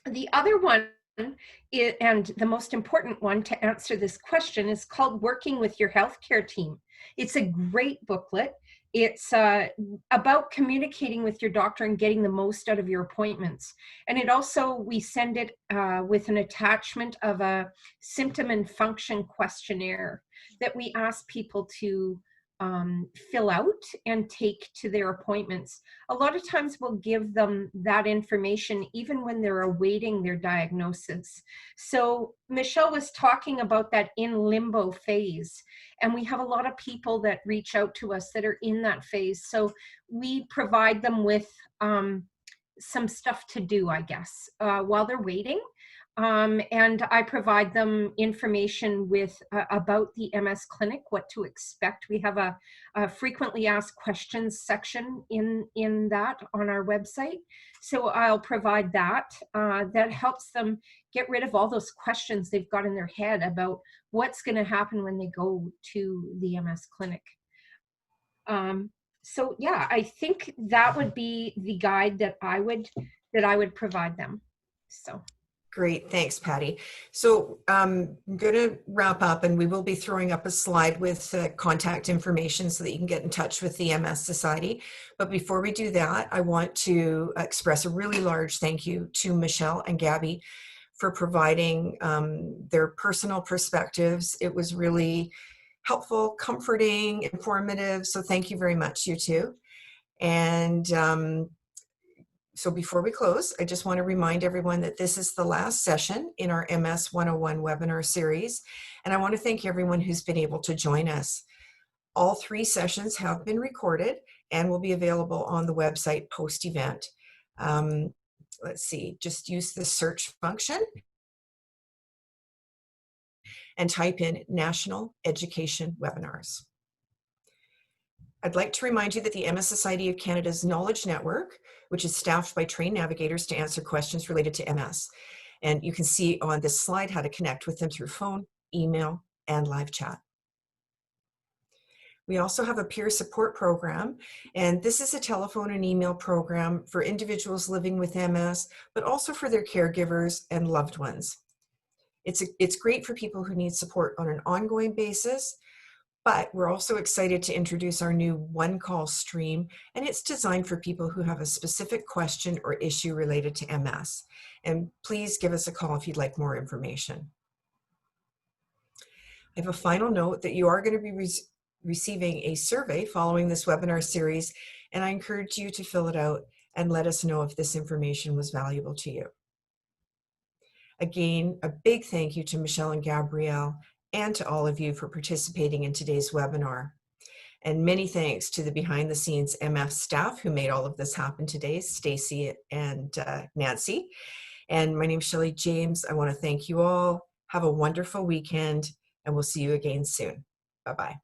The other one, and the most important one to answer this question, is called Working with Your Healthcare Team. It's a great booklet. It's about communicating with your doctor and getting the most out of your appointments. And it also, we send it with an attachment of a symptom and function questionnaire that we ask people to fill out and take to their appointments. A lot of times we'll give them that information even when they're awaiting their diagnosis. So Michelle was talking about that in limbo phase, and we have a lot of people that reach out to us that are in that phase. So we provide them with some stuff to do, I guess, while they're waiting. And I provide them information with about the MS Clinic, what to expect. We have a frequently asked questions section in that on our website. So I'll provide that. That helps them get rid of all those questions they've got in their head about what's going to happen when they go to the MS Clinic. So yeah, I think that would be the guide that I would provide them. So. Great, thanks, Patty. So I'm going to wrap up, and we will be throwing up a slide with contact information so that you can get in touch with the MS Society. But before we do that, I want to express a really large thank you to Michelle and Gabby for providing their personal perspectives. It was really helpful, comforting, informative. So thank you very much, you two. And so before we close, I just want to remind everyone that this is the last session in our MS 101 webinar series. And I want to thank everyone who's been able to join us. All 3 sessions have been recorded and will be available on the website post-event. Let's see, just use the search function and type in National Education Webinars. I'd like to remind you that the MS Society of Canada's Knowledge Network, which is staffed by trained navigators to answer questions related to MS. And you can see on this slide how to connect with them through phone, email, and live chat. We also have a peer support program, and this is a telephone and email program for individuals living with MS, but also for their caregivers and loved ones. It's great for people who need support on an ongoing basis, but we're also excited to introduce our new one-call stream, and it's designed for people who have a specific question or issue related to MS. And please give us a call if you'd like more information. I have a final note that you are going to be receiving a survey following this webinar series, and I encourage you to fill it out and let us know if this information was valuable to you. Again, a big thank you to Michelle and Gabrielle, and to all of you for participating in today's webinar. And many thanks to the behind the scenes MF staff who made all of this happen today, Stacy and Nancy. And my name is Shelley James. I want to thank you all. Have a wonderful weekend, and we'll see you again soon. Bye-bye.